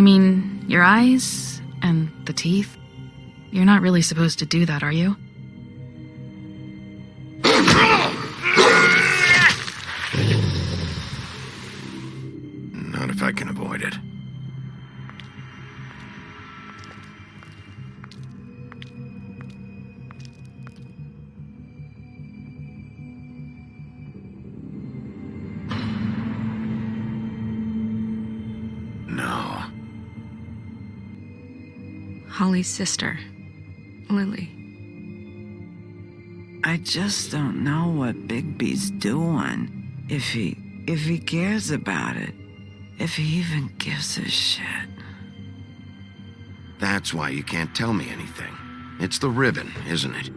mean, your eyes and the teeth. You're not really supposed to do that, are you? Not if I can avoid it. No. Holly's sister, Lily. I just don't know what Bigby's doing. If he cares about it. If he even gives a shit. That's why you can't tell me anything. It's the ribbon, isn't it?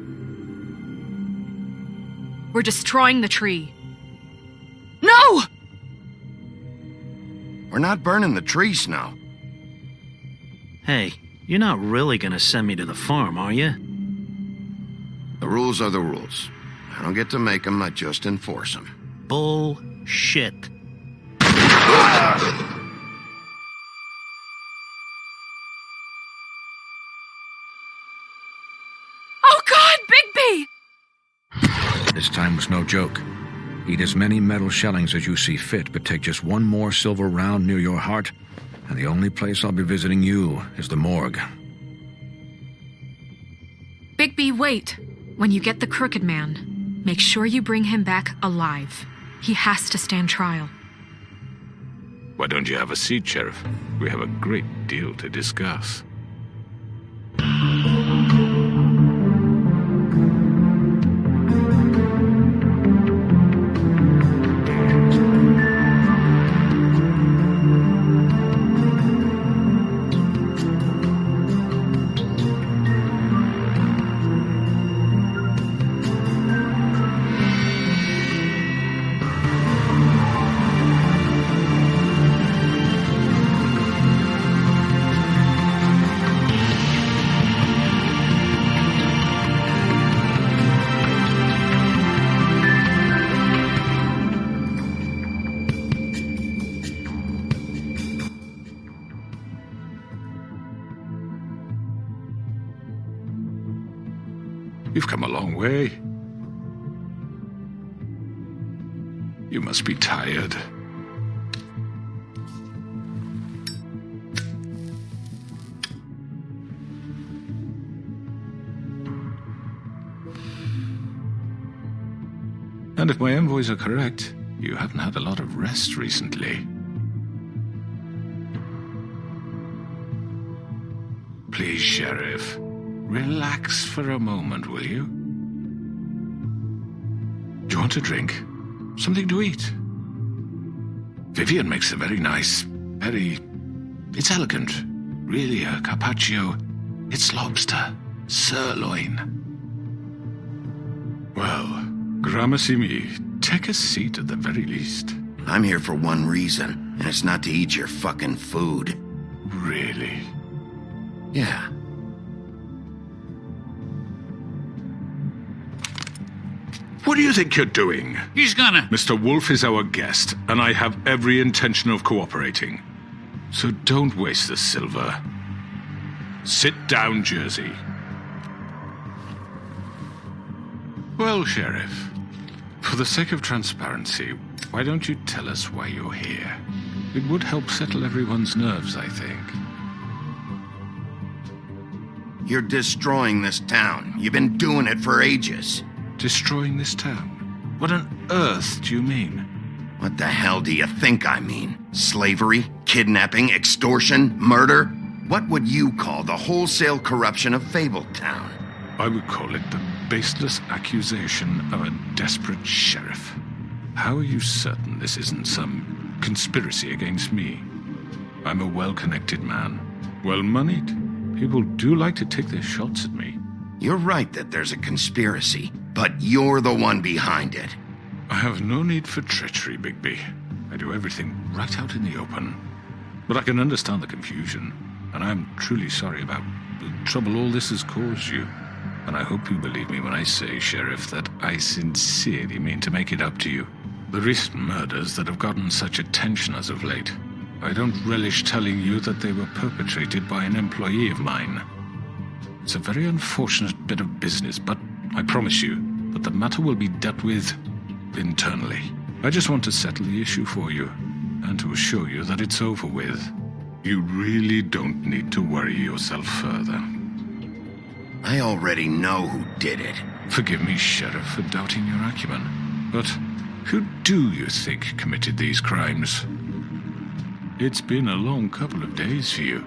We're destroying the tree. No! We're not burning the tree, Snow. Hey, you're not really gonna send me to the farm, are you? The rules are the rules. I don't get to make them, I just enforce them. Bullshit. Oh God, Bigby! This time was no joke. Eat as many metal shellings as you see fit, but take just one more silver round near your heart, and the only place I'll be visiting you is the morgue. Bigby, wait. When you get the Crooked Man, make sure you bring him back alive. He has to stand trial. Why don't you have a seat, Sheriff? We have a great deal to discuss. You've come a long way. You must be tired. And if my envoys are correct, you haven't had a lot of rest recently. Please, Sheriff. Relax for a moment, will you? Do you want a drink? Something to eat? Vivian makes a very nice, it's elegant. Really, a carpaccio. It's lobster. Sirloin. Well, gramercy me. Take a seat at the very least. I'm here for one reason, and it's not to eat your fucking food. Really? Yeah. What do you think you're doing? He's gonna... Mr. Wolf is our guest, and I have every intention of cooperating. So don't waste the silver. Sit down, Jersey. Well, Sheriff, for the sake of transparency, why don't you tell us why you're here? It would help settle everyone's nerves, I think. You're destroying this town. You've been doing it for ages. Destroying this town? What on earth do you mean? What the hell do you think I mean? Slavery? Kidnapping? Extortion? Murder? What would you call the wholesale corruption of Fabletown? I would call it the baseless accusation of a desperate sheriff. How are you certain this isn't some conspiracy against me? I'm a well-connected man, well-moneyed. People do like to take their shots at me. You're right that there's a conspiracy, but you're the one behind it. I have no need for treachery, Bigby. I do everything right out in the open. But I can understand the confusion, and I'm truly sorry about the trouble all this has caused you. And I hope you believe me when I say, Sheriff, that I sincerely mean to make it up to you. The recent murders that have gotten such attention as of late, I don't relish telling you that they were perpetrated by an employee of mine. It's a very unfortunate bit of business, but I promise you that the matter will be dealt with internally. I just want to settle the issue for you, and to assure you that it's over with. You really don't need to worry yourself further. I already know who did it. Forgive me, Sheriff, for doubting your acumen, but who do you think committed these crimes? It's been a long couple of days for you.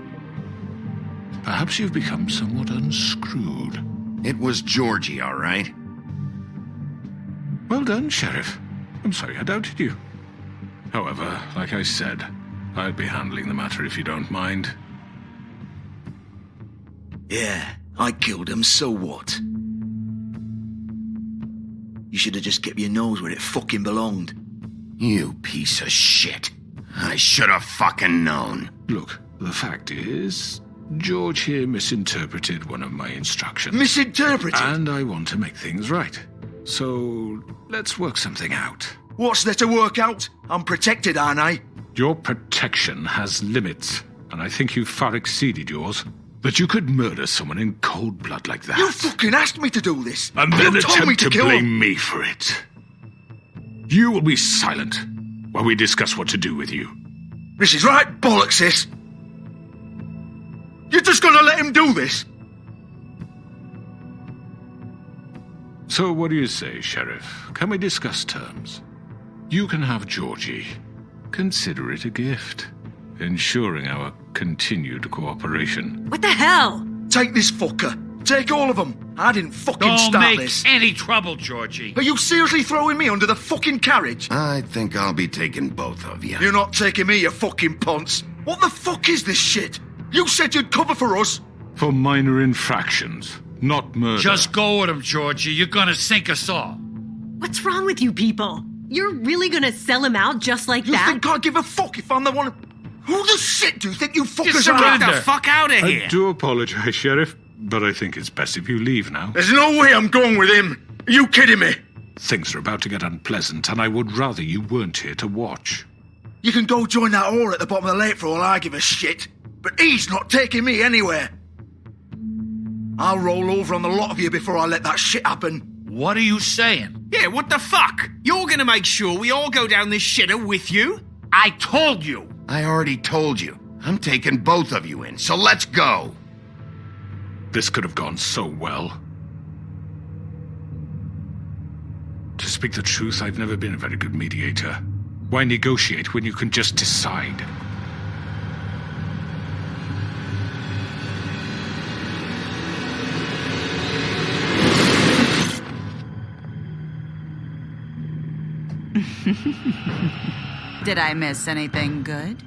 Perhaps you've become somewhat unscrewed. It was Georgie, all right? Well done, Sheriff. I'm sorry I doubted you. However, like I said, I'll be handling the matter if you don't mind. Yeah, I killed him, so what? You should have just kept your nose where it fucking belonged. You piece of shit. I should have fucking known. Look, the fact is, George here misinterpreted one of my instructions. Misinterpreted? And I want to make things right. So, let's work something out. What's there to work out? I'm protected, aren't I? Your protection has limits, and I think you've far exceeded yours. That you could murder someone in cold blood like that. You fucking asked me to do this. And then you told me attempt to kill blame him. me for it. You will be silent while we discuss what to do with you. This is right bollocks, this. You're just gonna let him do this? So what do you say, Sheriff? Can we discuss terms? You can have Georgie. Consider it a gift, ensuring our continued cooperation. What the hell? Take this fucker. Take all of them. I didn't fucking Don't start make this. any trouble, Georgie. Are you seriously throwing me under the fucking carriage? I think I'll be taking both of you. You're not taking me, you fucking ponce. What the fuck is this shit? You said you'd cover for us. For minor infractions, not murder. Just go with him, Georgie. You're gonna sink us all. What's wrong with you people? You're really gonna sell him out just like You that? think I give a fuck if I'm the one? Who the shit do you think you fuckers Just are? surrender. Get the fuck out of I here. do apologize, Sheriff, but I think it's best if you leave now. There's no way I'm going with him. Are you kidding me? Things are about to get unpleasant, and I would rather you weren't here to watch. You can go join that whore at the bottom of the lake for all I give a shit. But he's not taking me anywhere. I'll roll over on the lot of you before I let that shit happen. What are you saying? Yeah, what the fuck? You're gonna make sure we all go down this shitter with you? I told you. I already told you. I'm taking both of you in, so let's go. This could have gone so well. To speak the truth, I've never been a very good mediator. Why negotiate when you can just decide? Did I miss anything good?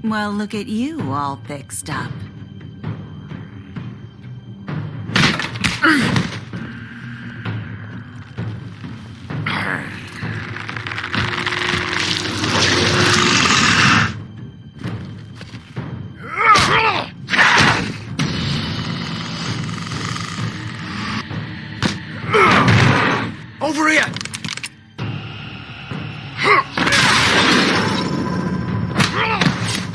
Well, look at you, all fixed up. Over here!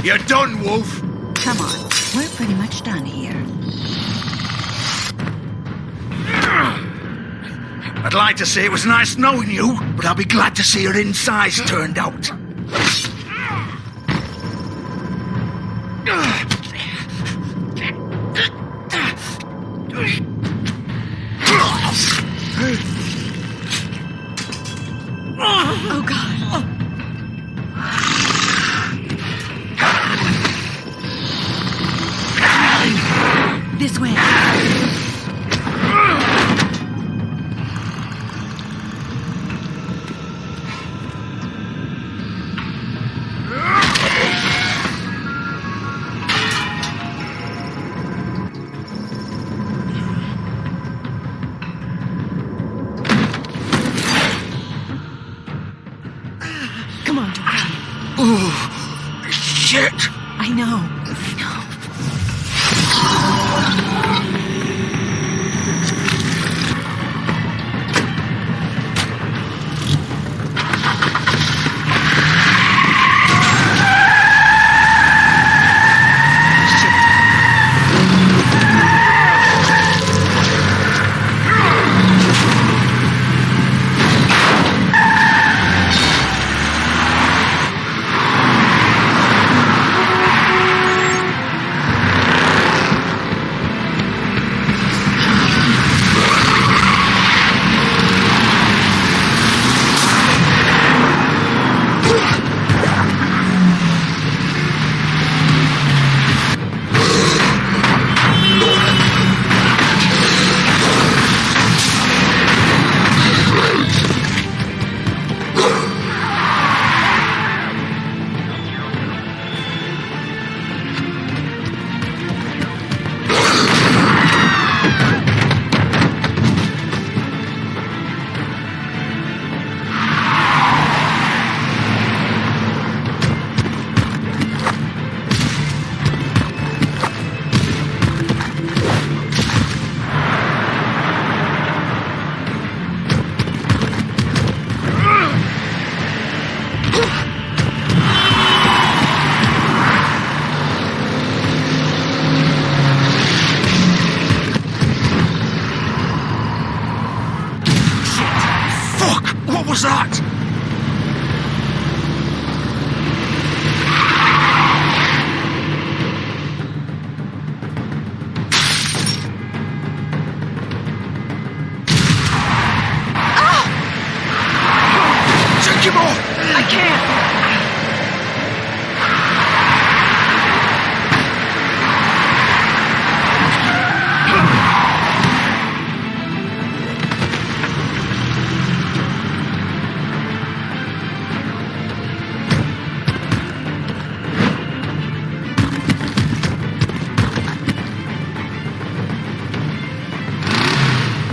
You're done, Wolf! Come on, we're pretty much done here. I'd like to say it was nice knowing you, but I'll be glad to see your insides turned out. Oh, God. This way. Come on, Georgie. Oh, shit! I know. was that? Take him off! I can't.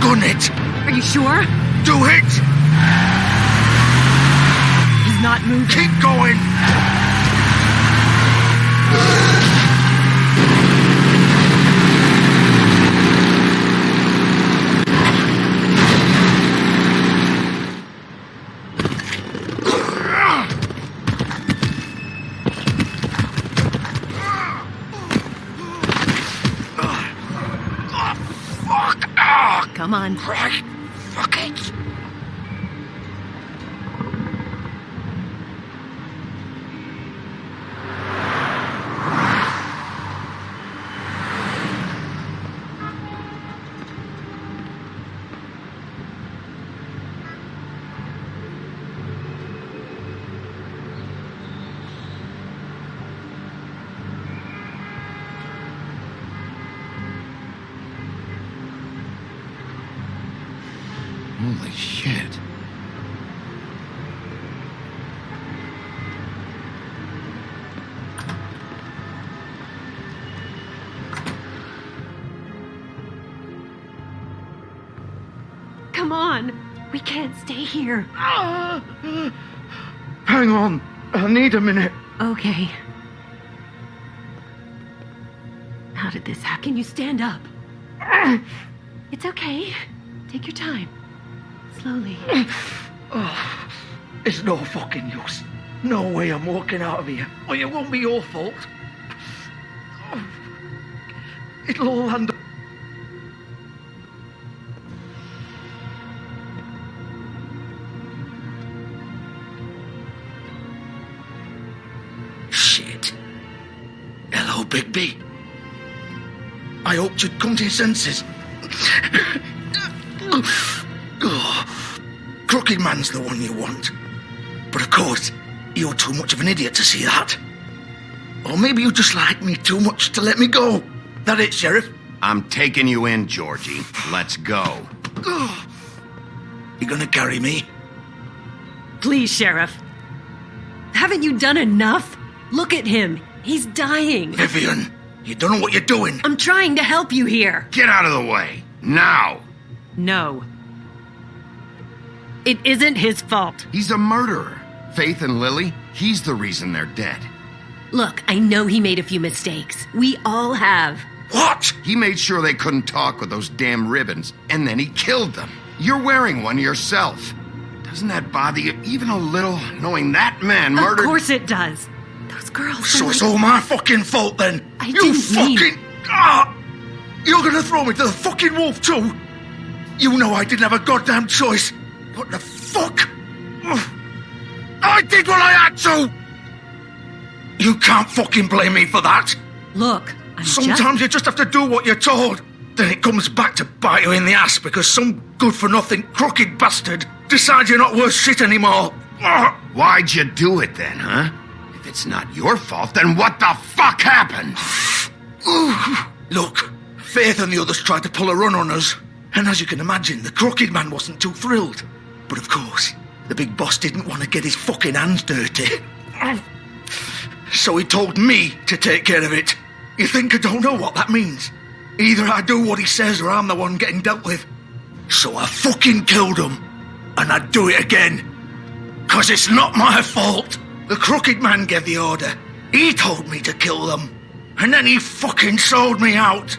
Gun it! Are you sure? Do it! He's not moving. Keep going! Come on. Right. Fuck it. Holy shit. Come on. We can't stay here. Hang on. I need a minute. Okay. How did this happen? Can you stand up? It's okay. Take your time. Slowly. Oh, it's no fucking use. No way I'm walking out of here. Well, it won't be your fault. Oh, it'll all end up. Shit. Hello, Bigby. I hoped you'd come to your senses. Oh, Crooked Man's the one you want. But of course, you're too much of an idiot to see that. Or maybe you just like me too much to let me go. That it, Sheriff? I'm taking you in, Georgie. Let's go. You gonna carry me? Please, Sheriff. Haven't you done enough? Look at him. He's dying. Vivian, you don't know what you're doing. I'm trying to help you here. Get out of the way. Now. No. It isn't his fault. He's a murderer. Faith and Lily, he's the reason they're dead. Look, I know he made a few mistakes. We all have. What? He made sure they couldn't talk with those damn ribbons, and then he killed them. You're wearing one yourself. Doesn't that bother you even a little, knowing that man murdered... Of course it does. Those girls... So it's all my fucking fault then? I you didn't mean- fucking... You're gonna throw me to the fucking wolf too? You know I didn't have a goddamn choice. What the fuck? I did what I had to! You can't fucking blame me for that. Look, Sometimes you just have to do what you're told. Then it comes back to bite you in the ass because some good-for-nothing crooked bastard decides you're not worth shit anymore. Why'd you do it then, huh? If it's not your fault, then what the fuck happened? Look, Faith and the others tried to pull a run on us. And as you can imagine, the Crooked Man wasn't too thrilled. But of course, the big boss didn't want to get his fucking hands dirty. So he told me to take care of it. You think I don't know what that means? Either I do what he says or I'm the one getting dealt with. So I fucking killed him. And I'd do it again. 'Cause it's not my fault. The Crooked Man gave the order. He told me to kill them. And then he fucking sold me out.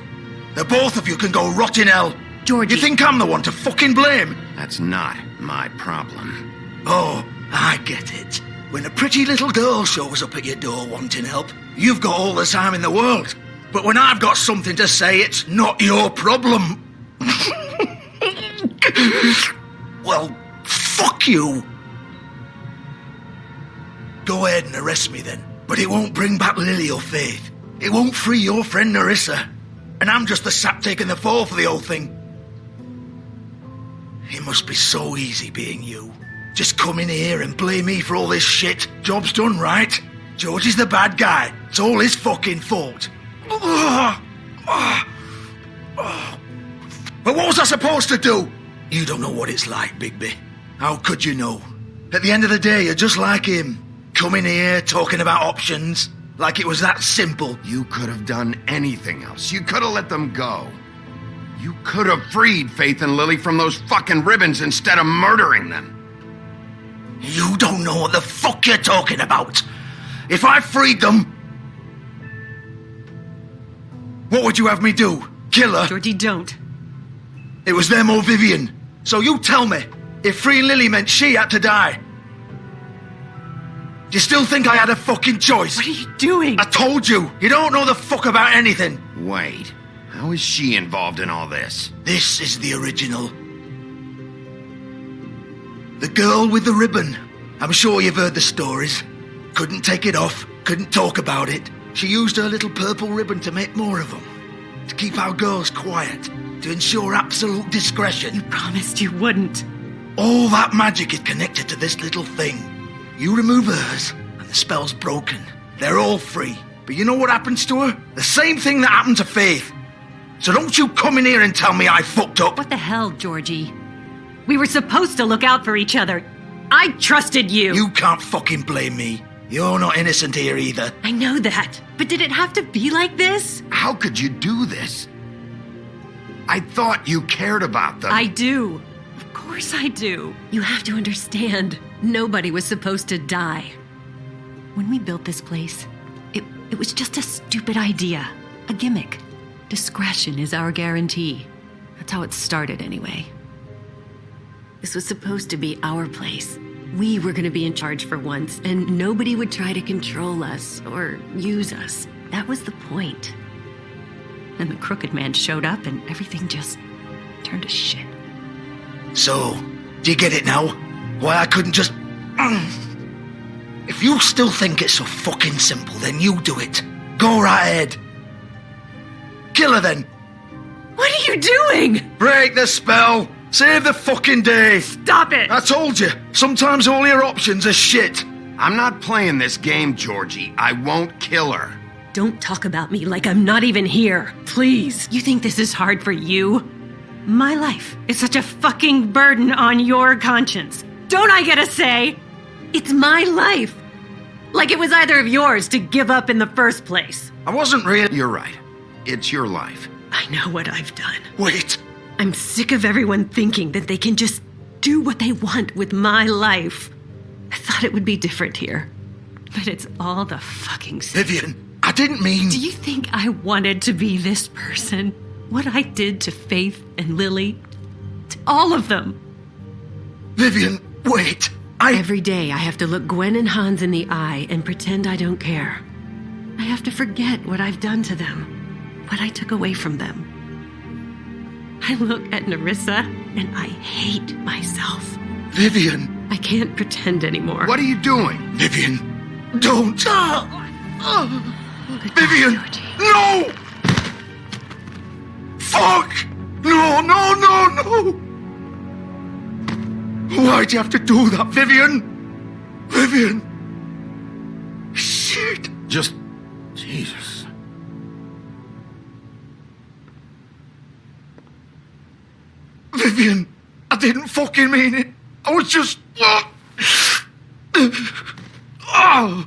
The both of you can go rot in hell. Georgie. You think I'm the one to fucking blame? That's not my problem. Oh, I get it. When a pretty little girl shows up at your door wanting help, you've got all the time in the world. But when I've got something to say, it's not your problem. Well, fuck you. Go ahead and arrest me then. But it won't bring back Lily or Faith. It won't free your friend Narissa. And I'm just the sap taking the fall for the whole thing. It must be so easy being you. Just come in here and blame me for all this shit. Job's done, right? George is the bad guy. It's all his fucking fault. But what was I supposed to do? You don't know what it's like, Bigby. How could you know? At the end of the day, you're just like him. Coming here, talking about options. Like it was that simple. You could have done anything else. You could have let them go. You could have freed Faith and Lily from those fucking ribbons instead of murdering them. You don't know what the fuck you're talking about. If I freed them... What would you have me do? Kill her? Georgie, don't. It was them or Vivian. So you tell me, if freeing Lily meant she had to die... Do you still think I had a fucking choice? What are you doing? I told you, you don't know the fuck about anything. Wait, how is she involved in all this? This is the original. The girl with the ribbon. I'm sure you've heard the stories. Couldn't take it off, couldn't talk about it. She used her little purple ribbon to make more of them. To keep our girls quiet. To ensure absolute discretion. You promised you wouldn't. All that magic is connected to this little thing. You remove hers, and the spell's broken. They're all free. But you know what happens to her? The same thing that happened to Faith. So don't you come in here and tell me I fucked up. What the hell, Georgie? We were supposed to look out for each other. I trusted you. You can't fucking blame me. You're not innocent here either. I know that. But did it have to be like this? How could you do this? I thought you cared about them. I do. Of course I do. You have to understand. Nobody was supposed to die. When we built this place, it was just a stupid idea. A gimmick. Discretion is our guarantee. That's how it started anyway. This was supposed to be our place. We were going to be in charge for once, and nobody would try to control us or use us. That was the point. And the crooked man showed up, and everything just turned to shit. So, do you get it now? Why I couldn't just... If you still think it's so fucking simple, then you do it. Go right ahead. Kill her then. What are you doing? Break the spell. Save the fucking day. Stop it. I told you. Sometimes all your options are shit. I'm not playing this game, Georgie. I won't kill her. Don't talk about me like I'm not even here. Please. You think this is hard for you? My life is such a fucking burden on your conscience. Don't I get a say? It's my life. Like it was either of yours to give up in the first place. I wasn't really... You're right. It's your life. I know what I've done. Wait. I'm sick of everyone thinking that they can just do what they want with my life. I thought it would be different here. But it's all the fucking same. Vivian, I didn't mean... Do you think I wanted to be this person? What I did to Faith and Lily? To all of them? Vivian, wait. Every day I have to look Gwen and Hans in the eye and pretend I don't care. I have to forget what I've done to them. What I took away from them. I look at Narissa and I hate myself. Vivian. I can't pretend anymore. What are you doing? Vivian, don't. Vivian, Georgie. no! Fuck! No, no, no, no! Why'd you have to do that, Vivian? Vivian! Shit! Just... Jesus. Vivian, I didn't fucking mean it. I was just... Oh!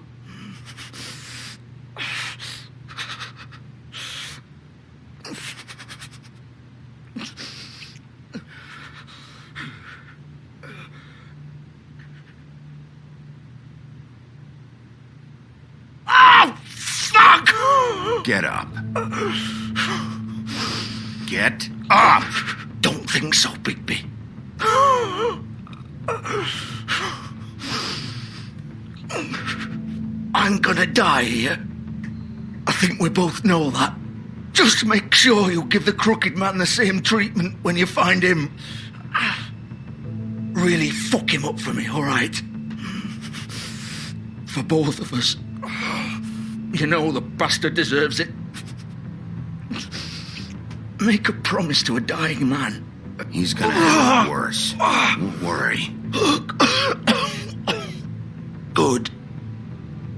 Get up. Get up! Don't think so, Bigby. I'm gonna die here. I think we both know that. Just make sure you give the crooked man the same treatment when you find him. Really fuck him up for me, alright? For both of us. You know the bastard deserves it. Make a promise to a dying man. He's gonna have it worse. Don't worry. Good.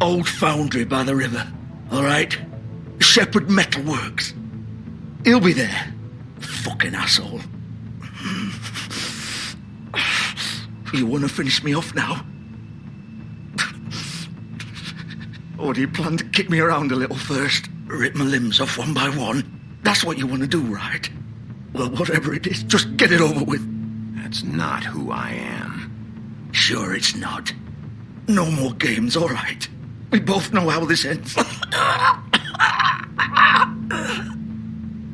Old foundry by the river, all right? Shepherd Metalworks. He'll be there. Fucking asshole. You want to finish me off now? Or do you plan to kick me around a little first? Rip my limbs off one by one? That's what you want to do, right? Well, whatever it is, just get it over with. That's not who I am. Sure it's not. No more games, all right? We both know how this ends.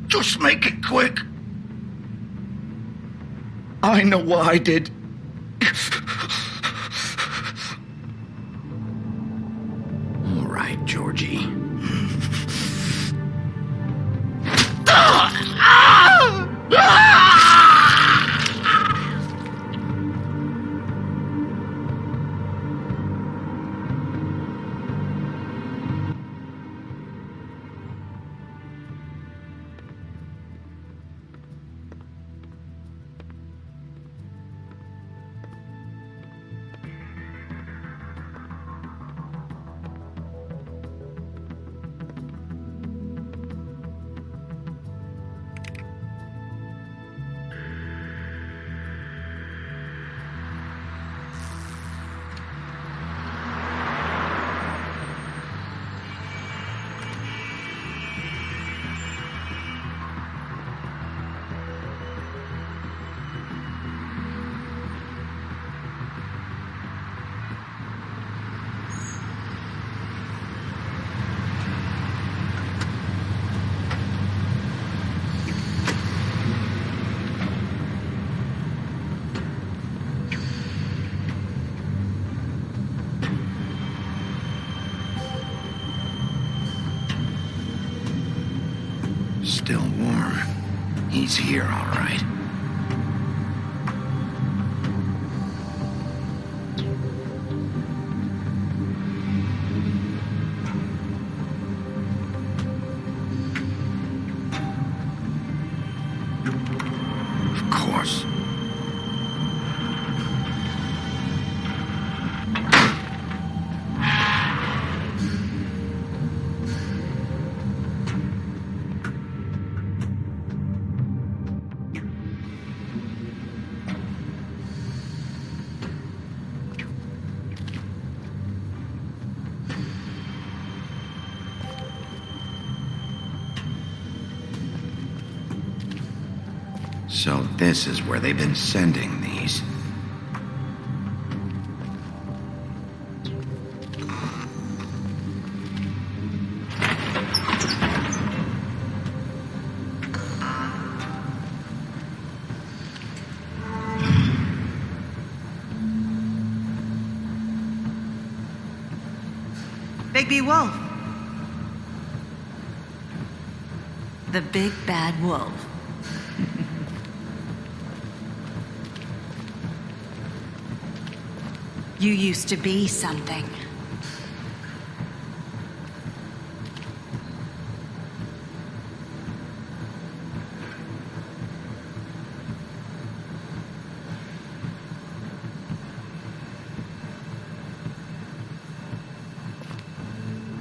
Just make it quick. I know what I did. All right, Georgie. Still warm. He's here, all right. Of course. So this is where they've been sending these. Bigby Wolf. The big bad wolf. You used to be something.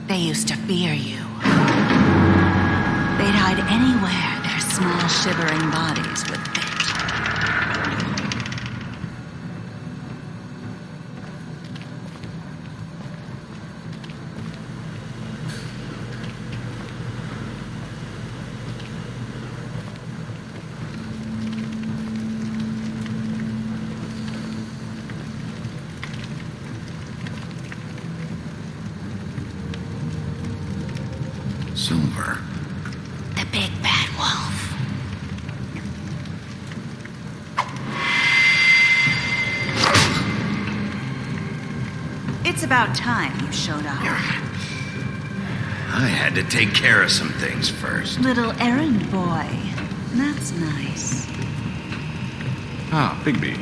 They used to fear you. They'd hide anywhere their small shivering bodies would fit. Silver. The big bad wolf. It's about time you showed up. I had to take care of some things first. Little errand boy. That's nice. Ah, Bigby.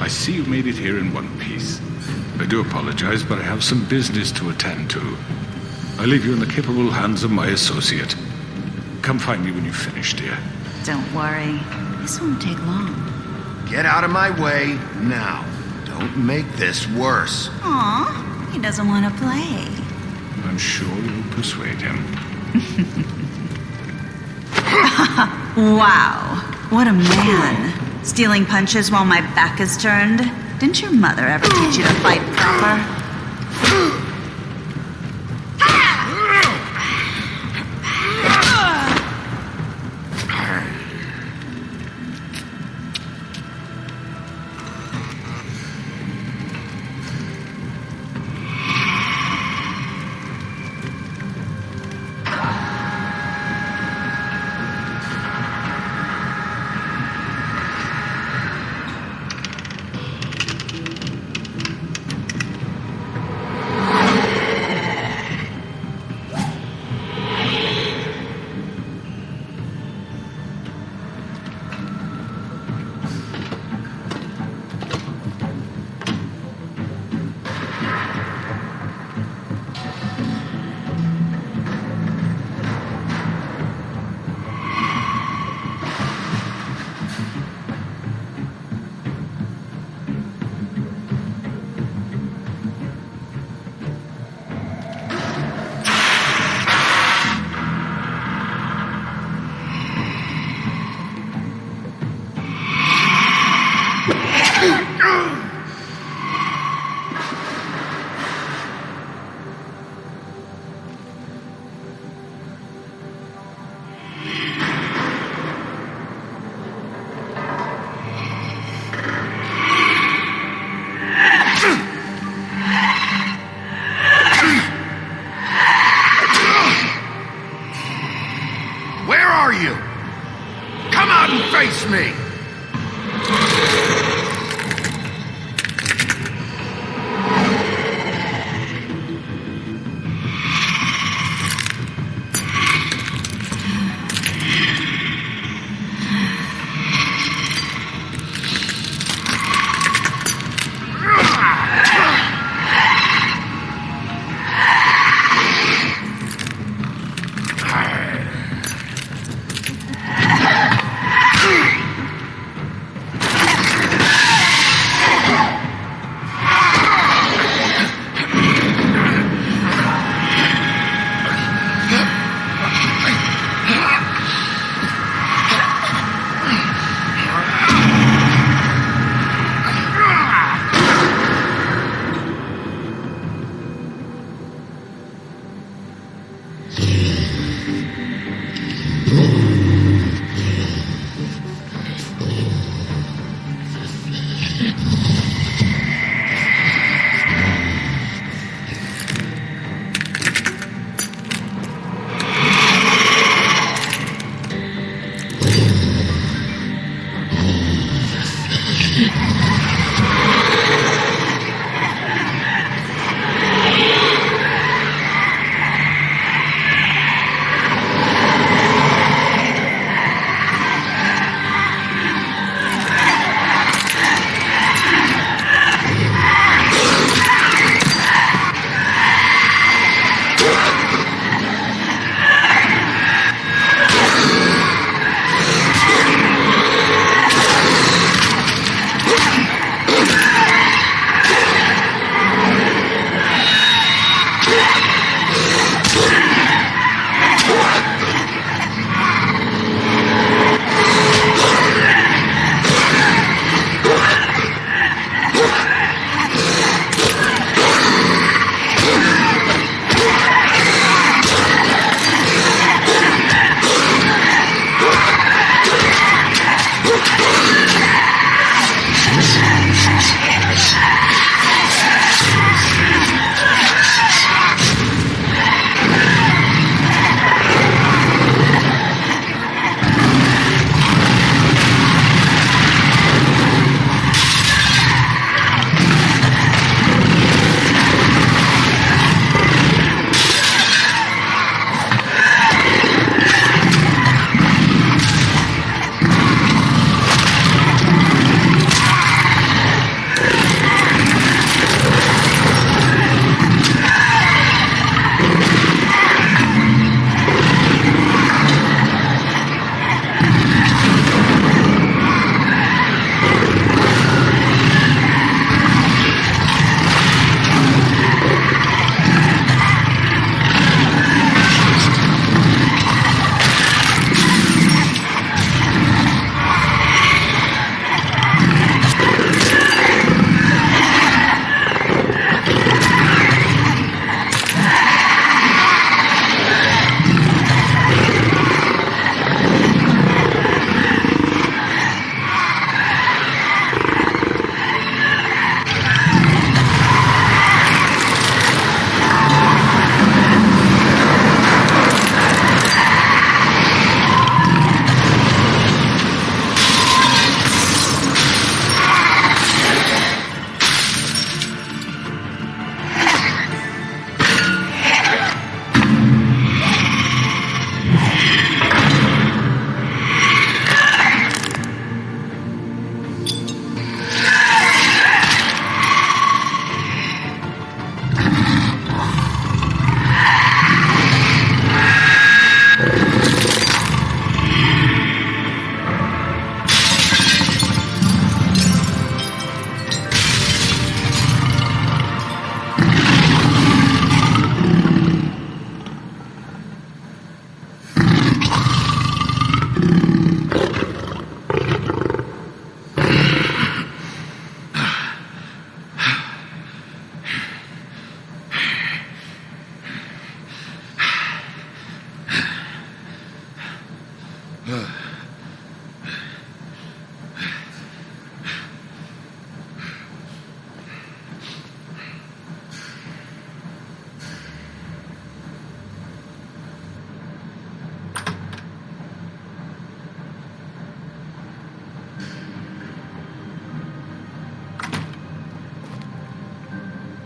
I see you made it here in one piece. I do apologize, but I have some business to attend to. I leave you in the capable hands of my associate. Come find me when you've finished, dear. Don't worry. This won't take long. Get out of my way now. Don't make this worse. Aw, he doesn't want to play. I'm sure you'll persuade him. Wow, what a man. Stealing punches while my back is turned? Didn't your mother ever teach you to fight proper? Where are you? Come out and face me!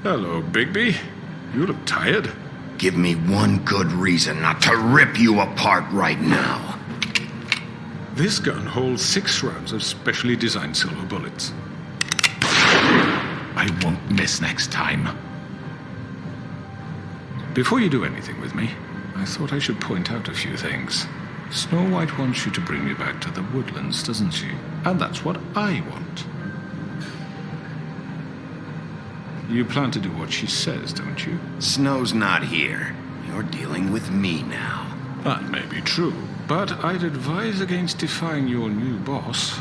Hello, Bigby. You look tired. Give me one good reason not to rip you apart right now. This gun holds 6 rounds of specially designed silver bullets. I won't miss next time. Before you do anything with me, I thought I should point out a few things. Snow White wants you to bring me back to the woodlands, doesn't she? And that's what I want. You plan to do what she says, don't you? Snow's not here. You're dealing with me now. That may be true, but I'd advise against defying your new boss,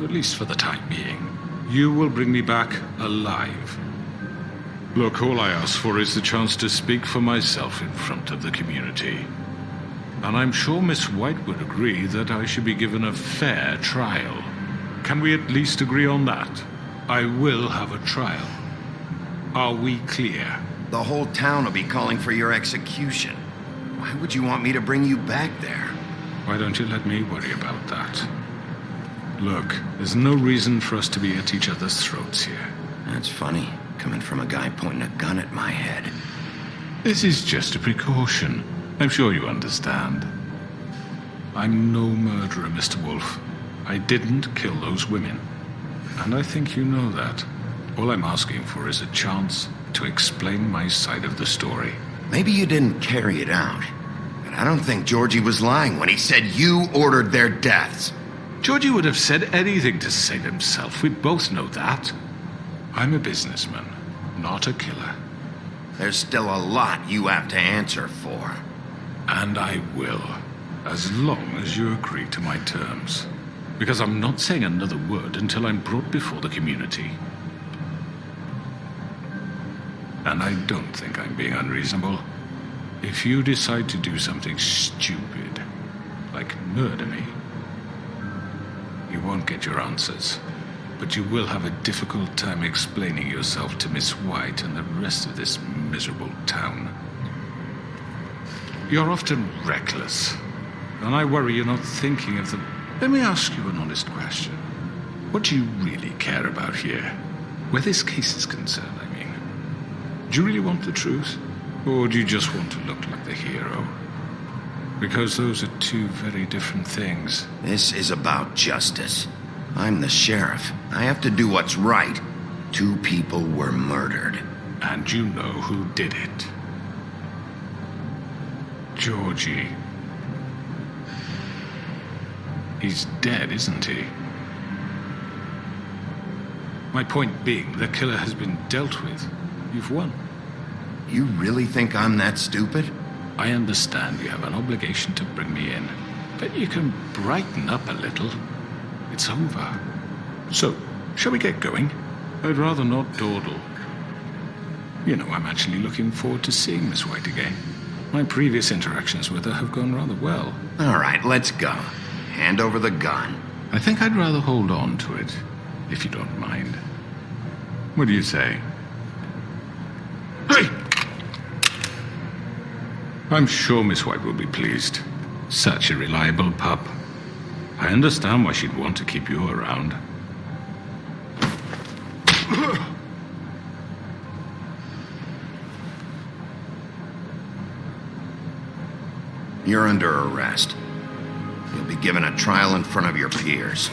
at least for the time being. You will bring me back alive. Look, all I ask for is the chance to speak for myself in front of the community. And I'm sure Miss White would agree that I should be given a fair trial. Can we at least agree on that? I will have a trial. Are we clear? The whole town will be calling for your execution. Why would you want me to bring you back there? Why don't you let me worry about that? Look, there's no reason for us to be at each other's throats here. That's funny, coming from a guy pointing a gun at my head. This is just a precaution. I'm sure you understand. I'm no murderer, Mr. Wolf. I didn't kill those women. And I think you know that. All I'm asking for is a chance to explain my side of the story. Maybe you didn't carry it out. But I don't think Georgie was lying when he said you ordered their deaths. Georgie would have said anything to save himself. We both know that. I'm a businessman, not a killer. There's still a lot you have to answer for. And I will, as long as you agree to my terms. Because I'm not saying another word until I'm brought before the community. And I don't think I'm being unreasonable. If you decide to do something stupid, like murder me, you won't get your answers. But you will have a difficult time explaining yourself to Miss White and the rest of this miserable town. You're often reckless, and I worry you're not thinking of the... Let me ask you an honest question. What do you really care about here? Where this case is concerned, I mean. Do you really want the truth? Or do you just want to look like the hero? Because those are 2 very different things. This is about justice. I'm the sheriff. I have to do what's right. 2 people were murdered. And you know who did it. Georgie. He's dead, isn't he? My point being, the killer has been dealt with. You've won. You really think I'm that stupid? I understand you have an obligation to bring me in, but you can brighten up a little. It's over. So, shall we get going? I'd rather not dawdle. You know, I'm actually looking forward to seeing Miss White again. My previous interactions with her have gone rather well. All right, let's go. Hand over the gun. I think I'd rather hold on to it, if you don't mind. What do you say? Hey! I'm sure Miss White will be pleased. Such a reliable pup. I understand why she'd want to keep you around. You're under arrest. You'll be given a trial in front of your peers.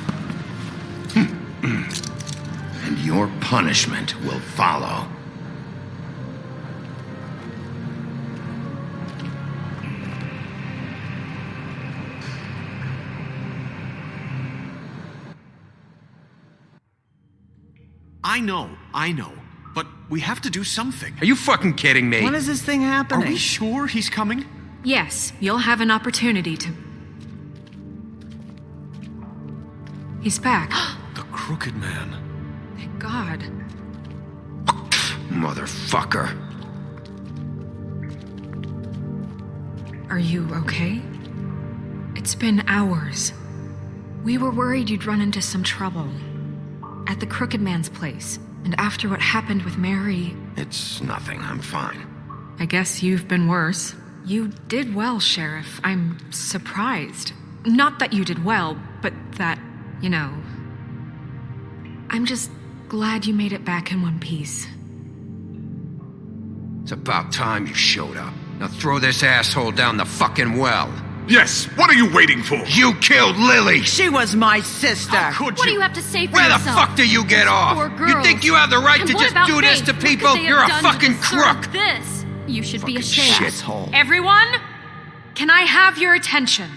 And your punishment will follow. I know. But we have to do something. Are you fucking kidding me? When is this thing happening? Are we sure he's coming? Yes, you'll have an opportunity to... He's back. The Crooked Man. Thank God. Motherfucker. Are you okay? It's been hours. We were worried you'd run into some trouble. At the Crooked Man's place. And after what happened with Mary... It's nothing. I'm fine. I guess you've been worse. You did well, Sheriff. I'm surprised. Not that you did well, but that, you know... I'm just glad you made it back in one piece. It's about time you showed up. Now throw this asshole down the fucking well. Yes, what are you waiting for? You killed Lily! She was my sister. Could What do you? you have to say for Where the yourself? fuck do you get off? Poor You girls. think you have the right And to what just about do this Faith? to What could people? they have You're a done to fucking deserve crook! This. You should be Fucking ashamed. shithole. Everyone, can I have your attention?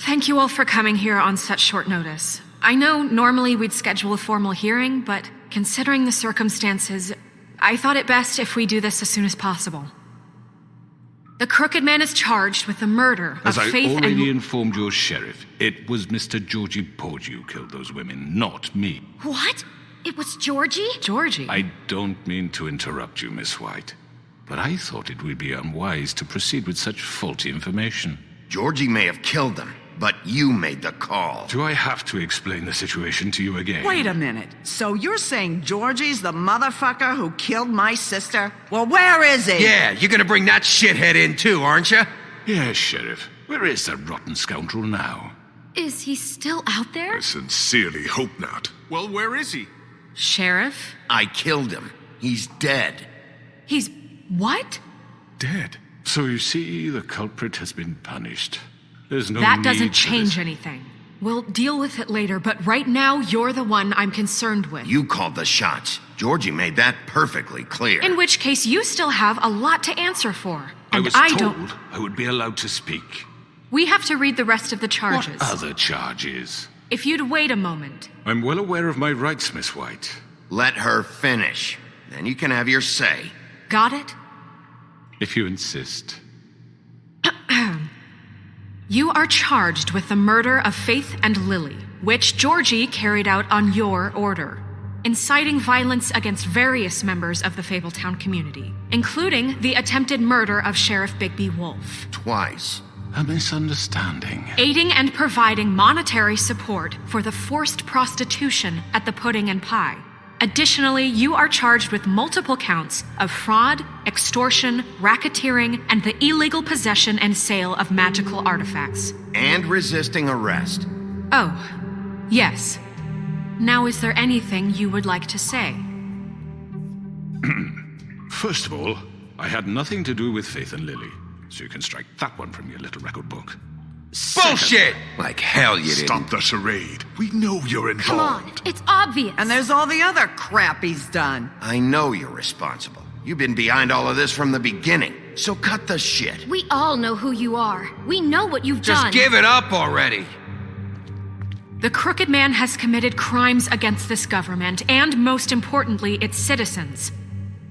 Thank you all for coming here on such short notice. I know normally we'd schedule a formal hearing, but considering the circumstances, I thought it best if we do this as soon as possible. The Crooked Man is charged with the murder As of I Faith already and... informed your sheriff, it was Mr. Georgie Porgy who killed those women, not me. What? It was Georgie? Georgie? I don't mean to interrupt you, Miss White, but I thought it would be unwise to proceed with such faulty information. Georgie may have killed them, but you made the call. Do I have to explain the situation to you again? Wait a minute. So you're saying Georgie's the motherfucker who killed my sister? Well, where is he? Yeah, you're gonna bring that shithead in too, aren't you? Yes, Sheriff. Where is that rotten scoundrel now? Is he still out there? I sincerely hope not. Well, where is he? Sheriff? I killed him. He's dead. He's... what? Dead. So you see, the culprit has been punished. There's no That need doesn't for change this. anything. We'll deal with it later, but right now, you're the one I'm concerned with. You called the shots. Georgie made that perfectly clear. In which case, you still have a lot to answer for. I And was I told don't... I would be allowed to speak. We have to read the rest of the charges. What other charges? If you'd wait a moment. I'm well aware of my rights, Miss White. Let her finish. Then you can have your say. Got it? If you insist. You are charged with the murder of Faith and Lily, which Georgie carried out on your order, inciting violence against various members of the Fabletown community, including the attempted murder of Sheriff Bigby Wolf. Twice. A misunderstanding. Aiding and providing monetary support for the forced prostitution at the Pudding and Pie. Additionally, you are charged with multiple counts of fraud, extortion, racketeering, and the illegal possession and sale of magical artifacts. And resisting arrest. Oh, yes. Now, is there anything you would like to say? First of all, I had nothing to do with Faith and Lily, so you can strike that one from your little record book. Bullshit! Like hell you didn't. Stop the charade. We know you're involved. Come on, it's obvious. And there's all the other crap he's done. I know you're responsible. You've been behind all of this from the beginning. So cut the shit. We all know who you are. We know what you've Just done. give it up already. The Crooked Man has committed crimes against this government and, most importantly, its citizens.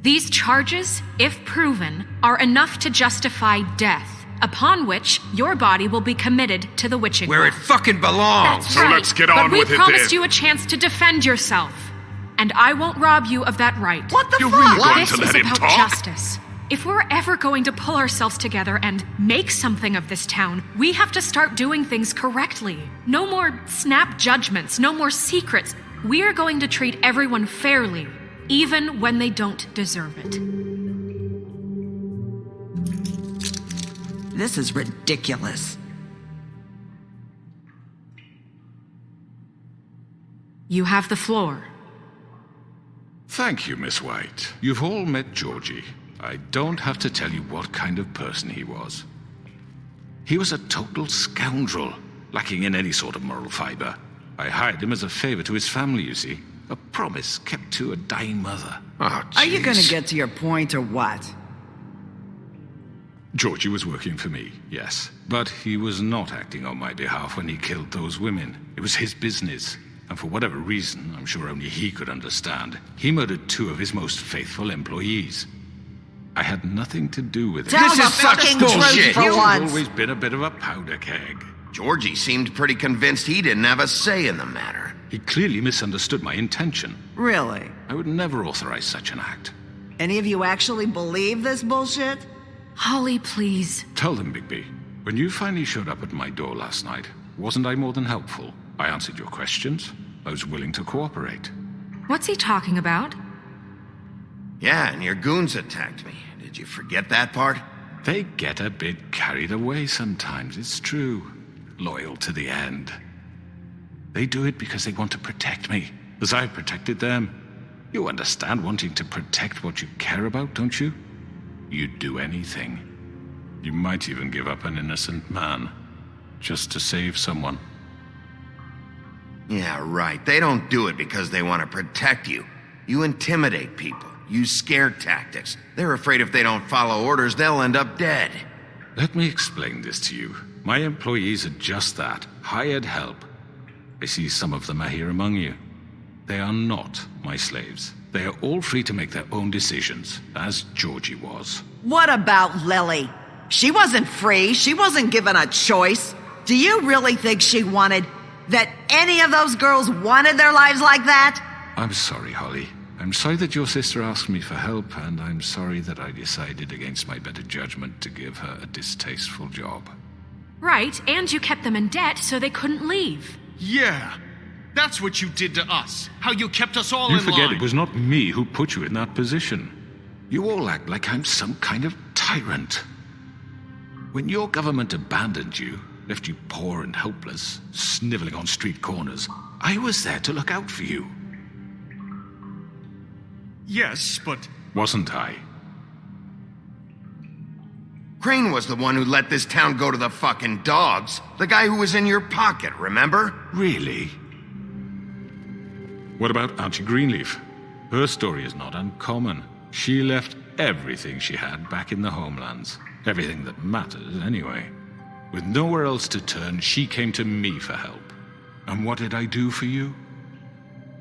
These charges, if proven, are enough to justify death, upon which your body will be committed to the witching Where it well. fucking belongs. That's right. Let's get But on we with it promised then. you a chance to defend yourself, and I won't rob you of that right. What the You're fuck? really going This to is let him about talk? justice. If we're ever going to pull ourselves together and make something of this town, we have to start doing things correctly. No more snap judgments, no more secrets. We are going to treat everyone fairly, even when they don't deserve it. This is ridiculous. You have the floor. Thank you, Miss White. You've all met Georgie. I don't have to tell you what kind of person he was. He was a total scoundrel, lacking in any sort of moral fiber. I hired him as a favor to his family, you see. A promise kept to a dying mother. Oh, Are you jeez. gonna get to your point or what? Georgie was working for me, yes. But he was not acting on my behalf when he killed those women. It was his business. And for whatever reason, I'm sure only he could understand, he murdered 2 of his most faithful employees. I had nothing to do with it. Tell This the is such fucking bullshit. truth for You've once. always been a bit of a powder keg. Georgie seemed pretty convinced he didn't have a say in the matter. He clearly misunderstood my intention. Really? I would never authorize such an act. Any of you actually believe this bullshit? Holly, please. Tell them, Bigby, when you finally showed up at my door last night, wasn't I more than helpful? I answered your questions. I was willing to cooperate. What's he talking about? Yeah, and your goons attacked me. Did you forget that part? They get a bit carried away sometimes, it's true. Loyal to the end. They do it because they want to protect me, as I've protected them. You understand wanting to protect what you care about, don't you? you'd do anything. You might even give up an innocent man, just to save someone. Yeah, right. They don't do it because they want to protect you. You intimidate people, use scare tactics. They're afraid if they don't follow orders, they'll end up dead. Let me explain this to you. My employees are just that, hired help. I see some of them are here among you. They are not my slaves. They are all free to make their own decisions, as Georgie was. What about Lily? She wasn't free. She wasn't given a choice. Do you really think she wanted... that any of those girls wanted their lives like that? I'm sorry, Holly. I'm sorry that your sister asked me for help, and I'm sorry that I decided against my better judgment to give her a distasteful job. Right, and you kept them in debt so they couldn't leave. Yeah, that's what you did to us. How you kept us all in line. You forget it was not me who put you in that position. You all act like I'm some kind of tyrant. When your government abandoned you, left you poor and helpless, sniveling on street corners, I was there to look out for you. Yes, but... Wasn't I? Crane was the one who let this town go to the fucking dogs. The guy who was in your pocket, remember? Really? What about Auntie Greenleaf? Her story is not uncommon. She left everything she had back in the homelands. Everything that mattered, anyway. With nowhere else to turn, she came to me for help. And what did I do for you?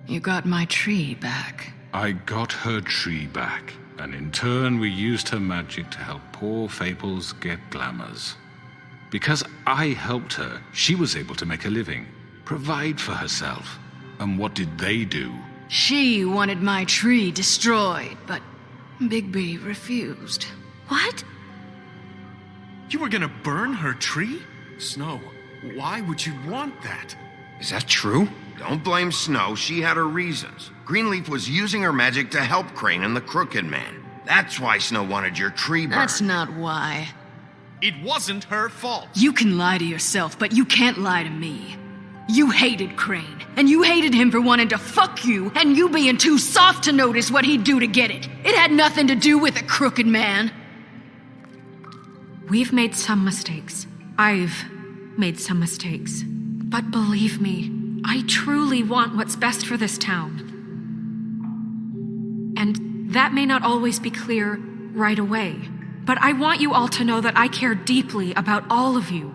You got my tree back. I got her tree back, and in turn we used her magic to help poor Fables get glamours. Because I helped her, she was able to make a living, provide for herself. And what did they do? She wanted my tree destroyed, but Bigby refused. What? You were gonna burn her tree? Snow, why would you want that? Is that true? Don't blame Snow, she had her reasons. Greenleaf was using her magic to help Crane and the Crooked Man. That's why Snow wanted your tree burned. That's not why. It wasn't her fault. You can lie to yourself, but you can't lie to me. You hated Crane, and you hated him for wanting to fuck you, and you being too soft to notice what he'd do to get it. It had nothing to do with a Crooked Man. We've made some mistakes. I've made some mistakes. But believe me, I truly want what's best for this town. And that may not always be clear right away, but I want you all to know that I care deeply about all of you.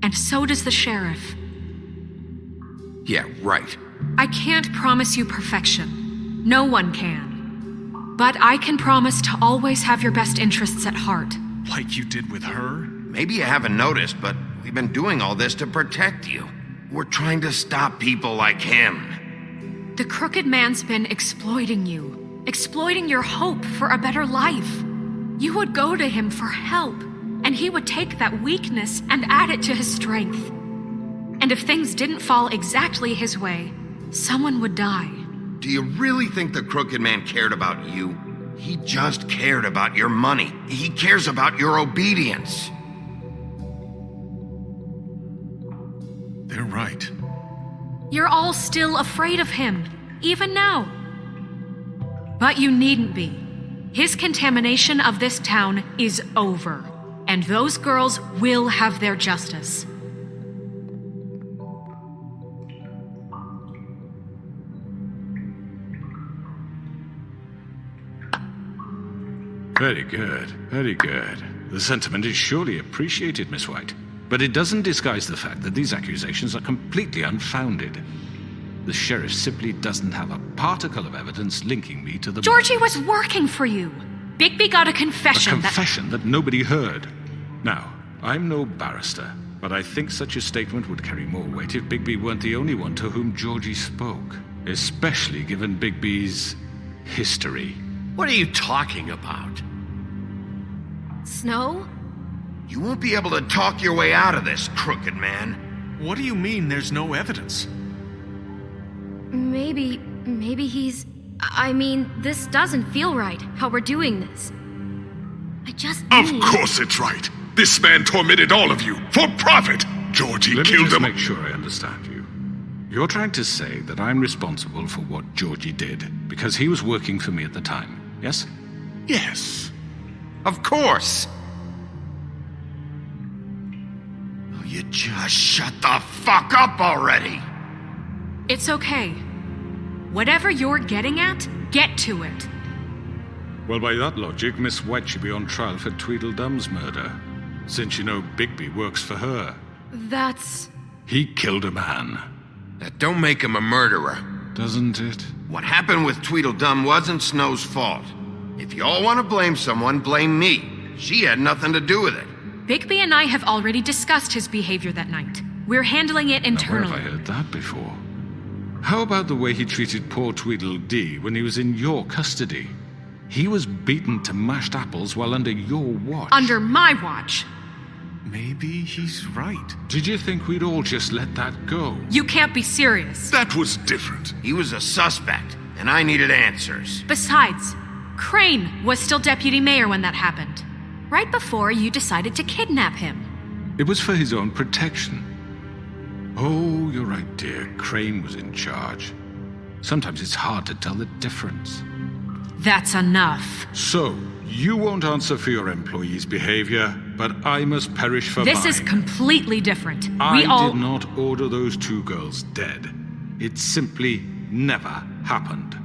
And so does the sheriff. Yeah, right. I can't promise you perfection. No one can. But I can promise to always have your best interests at heart. Like you did with her? Maybe you haven't noticed, but we've been doing all this to protect you. We're trying to stop people like him. The Crooked Man's been exploiting you, exploiting your hope for a better life. You would go to him for help, and he would take that weakness and add it to his strength. And if things didn't fall exactly his way, someone would die. Do you really think the Crooked Man cared about you? He just cared about your money. He cares about your obedience. They're right. You're all still afraid of him, even now. But you needn't be. His contamination of this town is over, and those girls will have their justice. Very good, very good. The sentiment is surely appreciated, Miss White. But it doesn't disguise the fact that these accusations are completely unfounded. The sheriff simply doesn't have a particle of evidence linking me to the... Georgie was working for you. Bigby got a confession. A confession that nobody heard. Now, I'm no barrister, but I think such a statement would carry more weight if Bigby weren't the only one to whom Georgie spoke. Especially given Bigby's history. What are you talking about? Snow? You won't be able to talk your way out of this, Crooked Man. What do you mean there's no evidence? Maybe he's... I mean, this doesn't feel right, how we're doing this. I just Of course it's right. This man tormented all of you, for profit. Georgie Let me killed just him. make sure I understand you. You're trying to say that I'm responsible for what Georgie did, because he was working for me at the time, yes? Yes. Of course. Oh, you just shut the fuck up already. It's okay. Whatever you're getting at, get to it. Well, by that logic, Miss White should be on trial for Tweedledum's murder, since you know Bigby works for her. That's... He killed a man. That don't make him a murderer. Doesn't it? What happened with Tweedledum wasn't Snow's fault. If you all want to blame someone, blame me. She had nothing to do with it. Bigby and I have already discussed his behavior that night. We're handling it internally. Now, where have I heard that before? How about the way he treated poor Tweedledee when he was in your custody? He was beaten to mashed apples while under your watch. Under my watch. Maybe he's right. Did you think we'd all just let that go? You can't be serious. That was different. He was a suspect, and I needed answers. Besides, Crane was still deputy mayor when that happened. Right before you decided to kidnap him. It was for his own protection. Oh, you're right, dear. Crane was in charge. Sometimes it's hard to tell the difference. That's enough. So, you won't answer for your employees' behavior, but I must perish for This mine. is completely different. I We all... did not order those two girls dead. It simply never happened.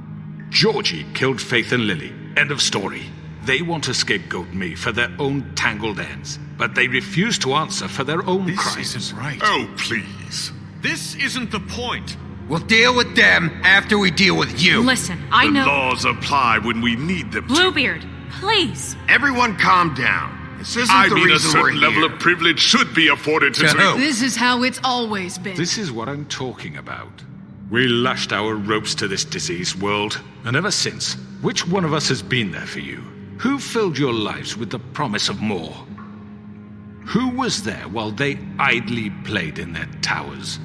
Georgie killed Faith and Lily. End of story. They want to scapegoat me for their own tangled ends, but they refuse to answer for their own crimes. This isn't right. Oh, please. This isn't the point. We'll deal with them after we deal with you. Listen, I The know... laws apply when we need them to. Bluebeard, please. Everyone calm down. This isn't I the mean, a reason we're certain level here. of privilege should be afforded to... This is how it's always been. This is what I'm talking about. We lashed our ropes to this diseased world, and ever since, which one of us has been there for you? Who filled your lives with the promise of more? Who was there while they idly played in their towers,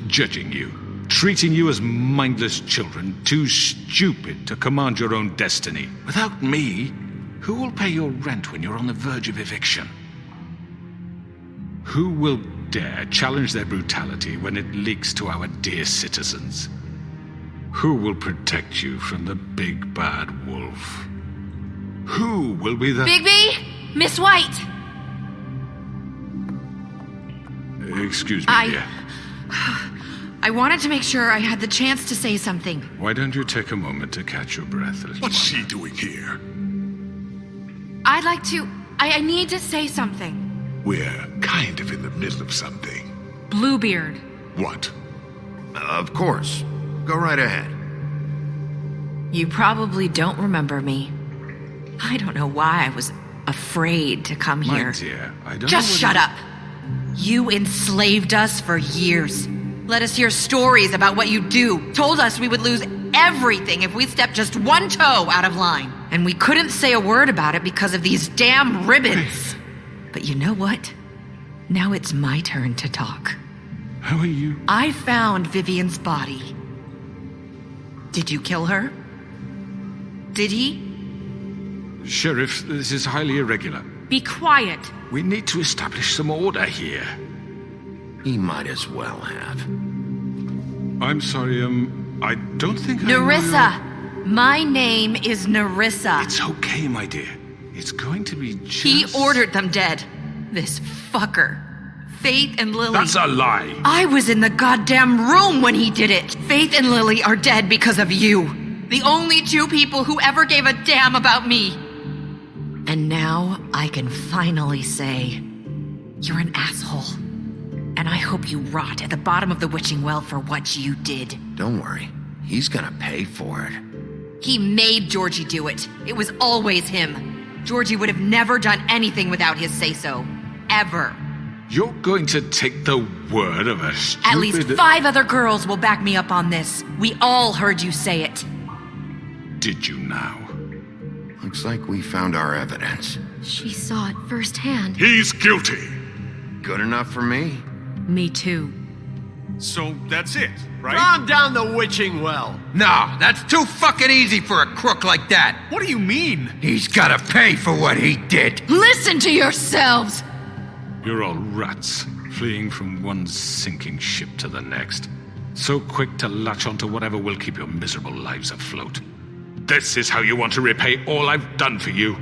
judging you, treating you as mindless children, too stupid to command your own destiny? Without me, who will pay your rent when you're on the verge of eviction? Who will dare challenge their brutality when it leaks to our dear citizens? Who will protect you from the big bad wolf? Who will be the... Bigby! Miss White! Excuse me, dear. I wanted to make sure I had the chance to say something. Why don't you take a moment to catch your breath, little What's one? she doing here? I'd like to... I need to say something. We're kind of in the middle of something. Bluebeard. What? Of course. Go right ahead. You probably don't remember me. I don't know why I was afraid to come My here. dear, I don't Just know shut up. You enslaved us for years. Let us hear stories about what you do. Told us we would lose everything if we stepped just one toe out of line. And we couldn't say a word about it because of these damn ribbons. But you know what? Now it's my turn to talk. How are you? I found Vivian's body. Did you kill her? Did he? Sheriff, this is highly irregular. Be quiet. We need to establish some order here. He might as well have. I'm sorry, I don't think I know Nerissa! My name is Nerissa. It's okay, my dear. It's going to be just... He ordered them dead. This fucker. Faith and Lily. That's a lie. I was in the goddamn room when he did it. Faith and Lily are dead because of you. The only two people who ever gave a damn about me. And now I can finally say, you're an asshole. And I hope you rot at the bottom of the witching well for what you did. Don't worry. He's gonna pay for it. He made Georgie do it. It was always him. Georgie would have never done anything without his say-so. Ever. You're going to take the word of a stupid... At least 5 other girls will back me up on this. We all heard you say it. Did you now? Looks like we found our evidence. She saw it firsthand. He's guilty. Good enough for me. Me too. So that's it, right? Calm down the witching well. No, that's too fucking easy for a crook like that. What do you mean? He's gotta pay for what he did. Listen to yourselves! You're all rats, fleeing from one sinking ship to the next. So quick to latch onto whatever will keep your miserable lives afloat. This is how you want to repay all I've done for you?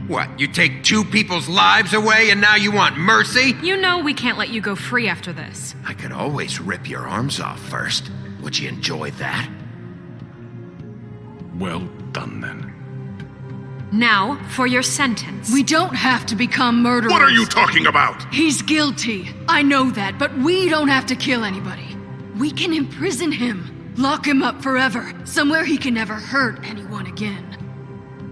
What, you take 2 people's lives away and now you want mercy? You know we can't let you go free after this. I could always rip your arms off first. Would you enjoy that? Well done, then. Now, for your sentence. We don't have to become murderers. What are you talking about? He's guilty. I know that, but we don't have to kill anybody. We can imprison him. Lock him up forever. Somewhere he can never hurt anyone again.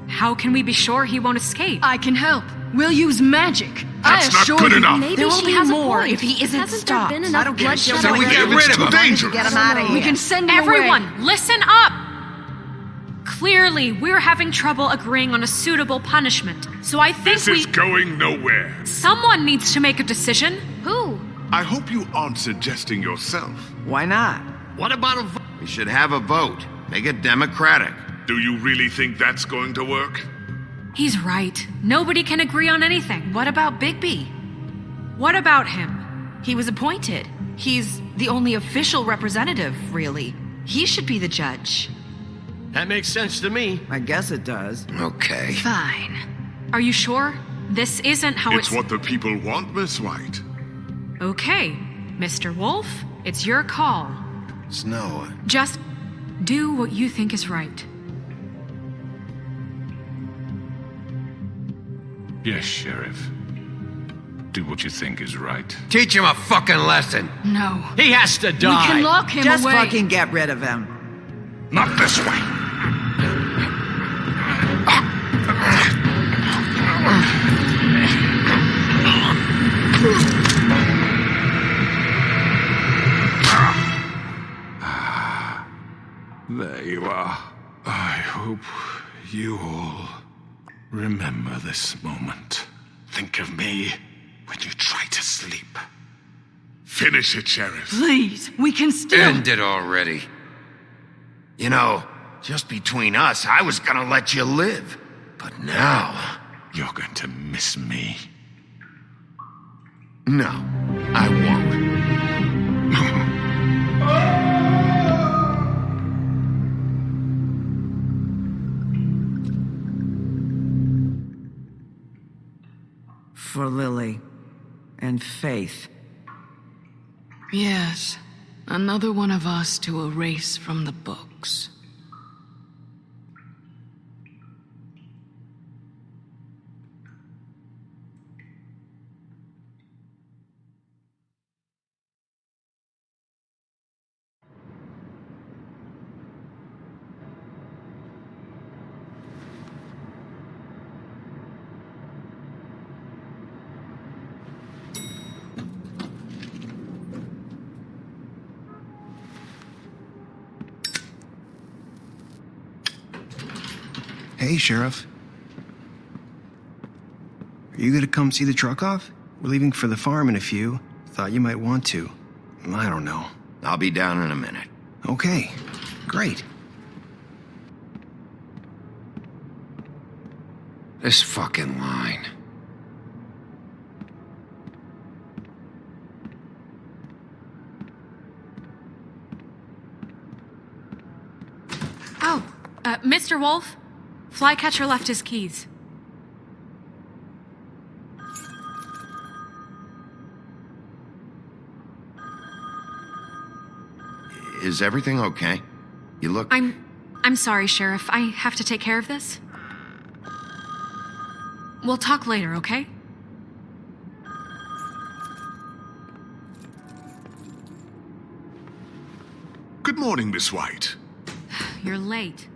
How can we be sure he won't escape? I can help. We'll use magic. That's not good enough. Maybe there will she be has more a point. if he isn't Hasn't stopped. There been enough bloodshed? So we get rid of him. Dangerous. Get him out of here. We can send him Everyone, away. listen up! Clearly, we're having trouble agreeing on a suitable punishment. So I think This is going nowhere. Someone needs to make a decision. Who? I hope you aren't suggesting yourself. Why not? What about We should have a vote. Make it democratic. Do you really think that's going to work? He's right. Nobody can agree on anything. What about Bigby? What about him? He was appointed. He's the only official representative, really. He should be the judge. That makes sense to me. I guess it does. Okay. Fine. Are you sure? This isn't how It's what the people want, Miss White. Okay, Mr. Wolf, it's your call. Snow. Just do what you think is right. Yes, Sheriff. Do what you think is right. Teach him a fucking lesson. No. He has to We die. can lock him Just away. fucking get rid of him. Not this way. There you are. I hope you all remember this moment. Think of me when you try to sleep. Finish it, Sheriff. Please, we can still... End it already. You know, just between us, I was gonna let you live. But now... You're going to miss me. No, I won't. For Lily and Faith. Yes, another one of us to erase from the books. Hey, Sheriff. Are you gonna come see the truck off? We're leaving for the farm in a few. Thought you might want to. I don't know. I'll be down in a minute. Okay, great. This fucking line. Oh, Mr. Wolf, Flycatcher left his keys. Is everything okay? You look... I'm sorry, Sheriff. I have to take care of this. We'll talk later, okay? Good morning, Miss White. You're late.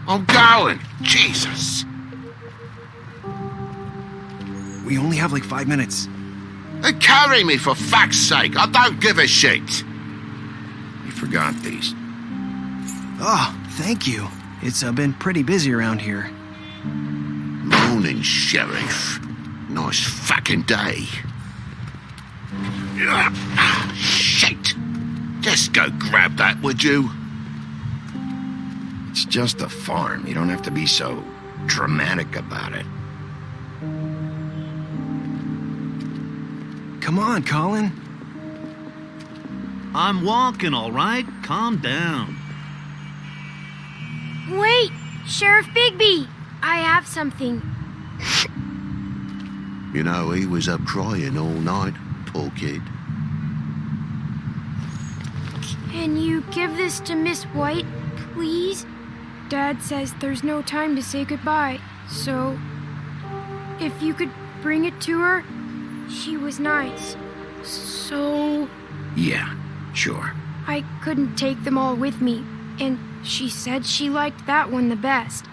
Oh, darling! Jesus! We only have like 5 minutes. Carry me, for fuck's sake! I don't give a shit! forgot these. Oh, thank you. It's been pretty busy around here. Morning, Sheriff. Nice fucking day. Shit! Just go grab that, would you? It's just a farm. You don't have to be so dramatic about it. Come on, Colin. I'm walking, all right? Calm down. Wait! Sheriff Bigby! I have something. You know, he was up crying all night, poor kid. Can you give this to Miss White, please? Dad says there's no time to say goodbye, so if you could bring it to her, she was nice. So Yeah, sure. I couldn't take them all with me, and she said she liked that one the best.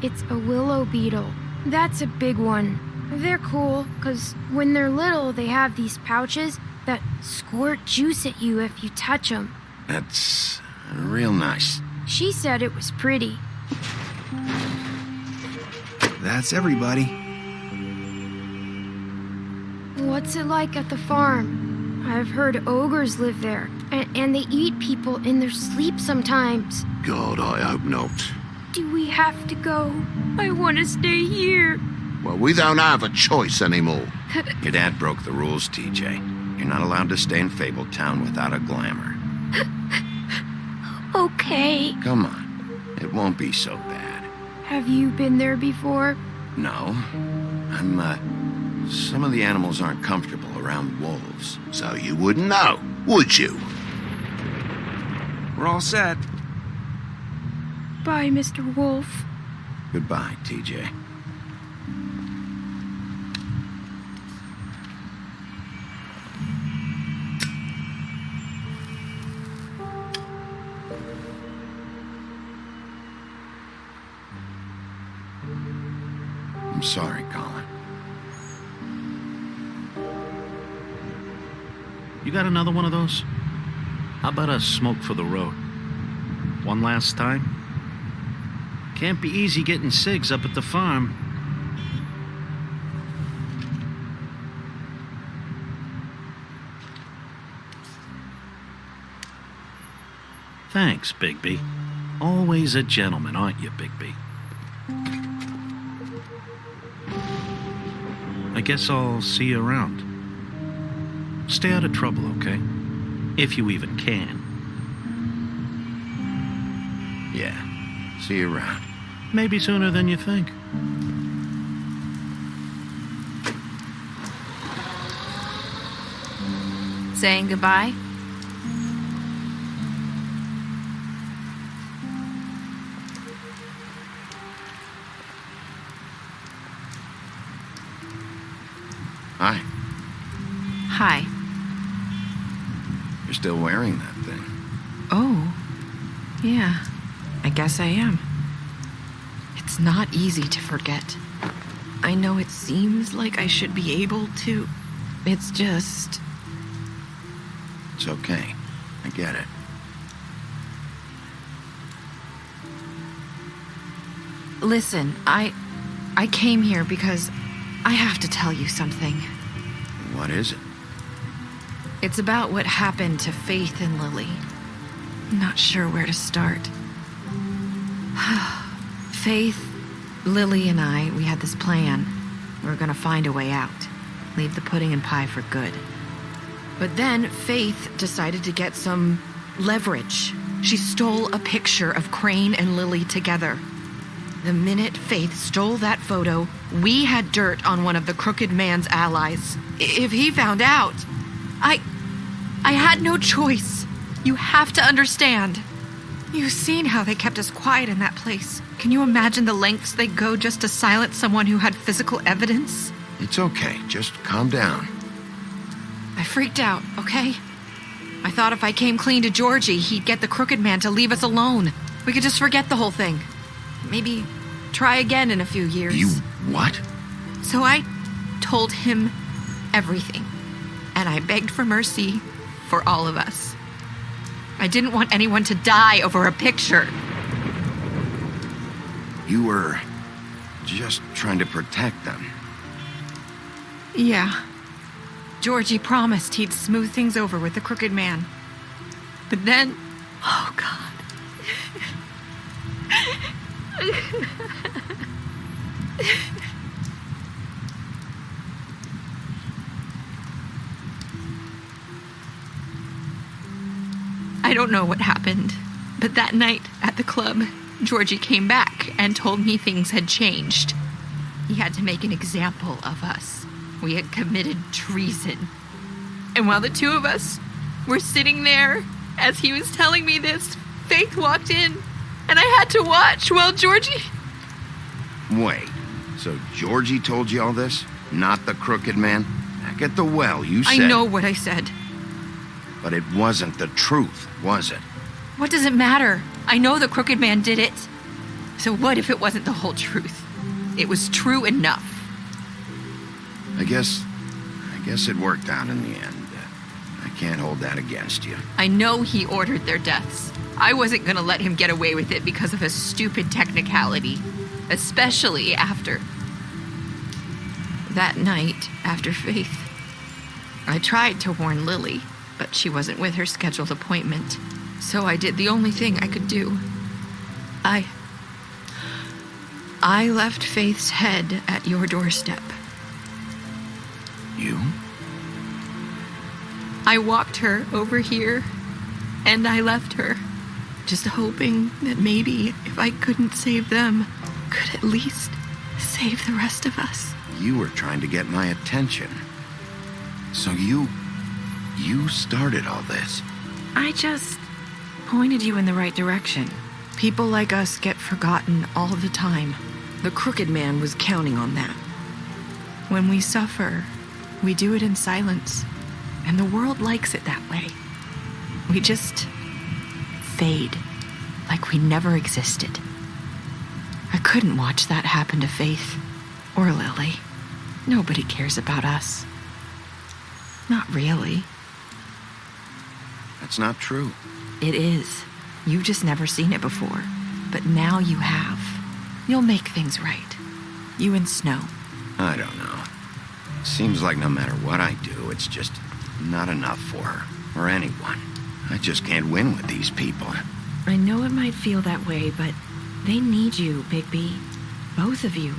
It's a willow beetle. That's a big one. They're cool, 'cause when they're little, they have these pouches that squirt juice at you if you touch them. That's real nice. She said it was pretty. That's everybody. What's it like at the farm? I've heard ogres live there, and they eat people in their sleep sometimes. God, I hope not. Do we have to go? I want to stay here. Well, we don't have a choice anymore. Your dad broke the rules, TJ. You're not allowed to stay in Fabletown without a glamour. Okay. Come on. It won't be so bad. Have you been there before? No. Some of the animals aren't comfortable around wolves. So you wouldn't know, would you? We're all set. Bye, Mr. Wolf. Goodbye, TJ. I'm sorry, Colin. You got another one of those? How about a smoke for the road? One last time? Can't be easy getting cigs up at the farm. Thanks, Bigby. Always a gentleman, aren't you, Bigby? I guess I'll see you around. Stay out of trouble, okay? If you even can. Yeah. See you around. Maybe sooner than you think. Saying goodbye? Hi. Hi. You're still wearing that thing. Oh. Yeah. I guess I am. It's not easy to forget. I know it seems like I should be able to. It's just... It's okay. I get it. Listen, I came here because I have to tell you something. What is it? It's about what happened to Faith and Lily. I'm not sure where to start. Faith, Lily, and I, we had this plan. We were gonna find a way out. Leave the pudding and pie for good. But then Faith decided to get some leverage. She stole a picture of Crane and Lily together. The minute Faith stole that photo, we had dirt on one of the Crooked Man's allies. If he found out, I had no choice. You have to understand. You've seen how they kept us quiet in that place. Can you imagine the lengths they go just to silence someone who had physical evidence? It's okay. Just calm down. I freaked out, okay? I thought if I came clean to Georgie, he'd get the Crooked Man to leave us alone. We could just forget the whole thing. Maybe try again in a few years. You what? So I told him everything. And I begged for mercy for all of us. I didn't want anyone to die over a picture. You were just trying to protect them. Yeah. Georgie promised he'd smooth things over with the crooked man. But then... Oh, God. I don't know what happened, but that night at the club, Georgie came back and told me things had changed. He had to make an example of us. We had committed treason. And while the two of us were sitting there, as he was telling me this, Faith walked in, and I had to watch while Georgie... Wait, so Georgie told you all this? Not the crooked man? Back at the well, you said... I know what I said. But it wasn't the truth, was it? What does it matter? I know the crooked man did it. So what if it wasn't the whole truth? It was true enough. I guess it worked out in the end. I can't hold that against you. I know he ordered their deaths. I wasn't gonna let him get away with it because of a stupid technicality. Especially after... that night, after Faith. I tried to warn Lily, but she wasn't with her scheduled appointment. So I did the only thing I could do. I left Faith's head at your doorstep. You? I walked her over here, and I left her, just hoping that maybe if I couldn't save them, could at least save the rest of us. You were trying to get my attention. So you started all this. I just pointed you in the right direction. People like us get forgotten all the time. The crooked man was counting on that. When we suffer, we do it in silence, and the world likes it that way. We just fade, like we never existed. I couldn't watch that happen to Faith or Lily. Nobody cares about us. Not really. That's not true. It is. You've just never seen it before. But now you have. You'll make things right. You and Snow. I don't know. Seems like no matter what I do, it's just not enough for her, or anyone. I just can't win with these people. I know it might feel that way, but they need you, Bigby. Both of you.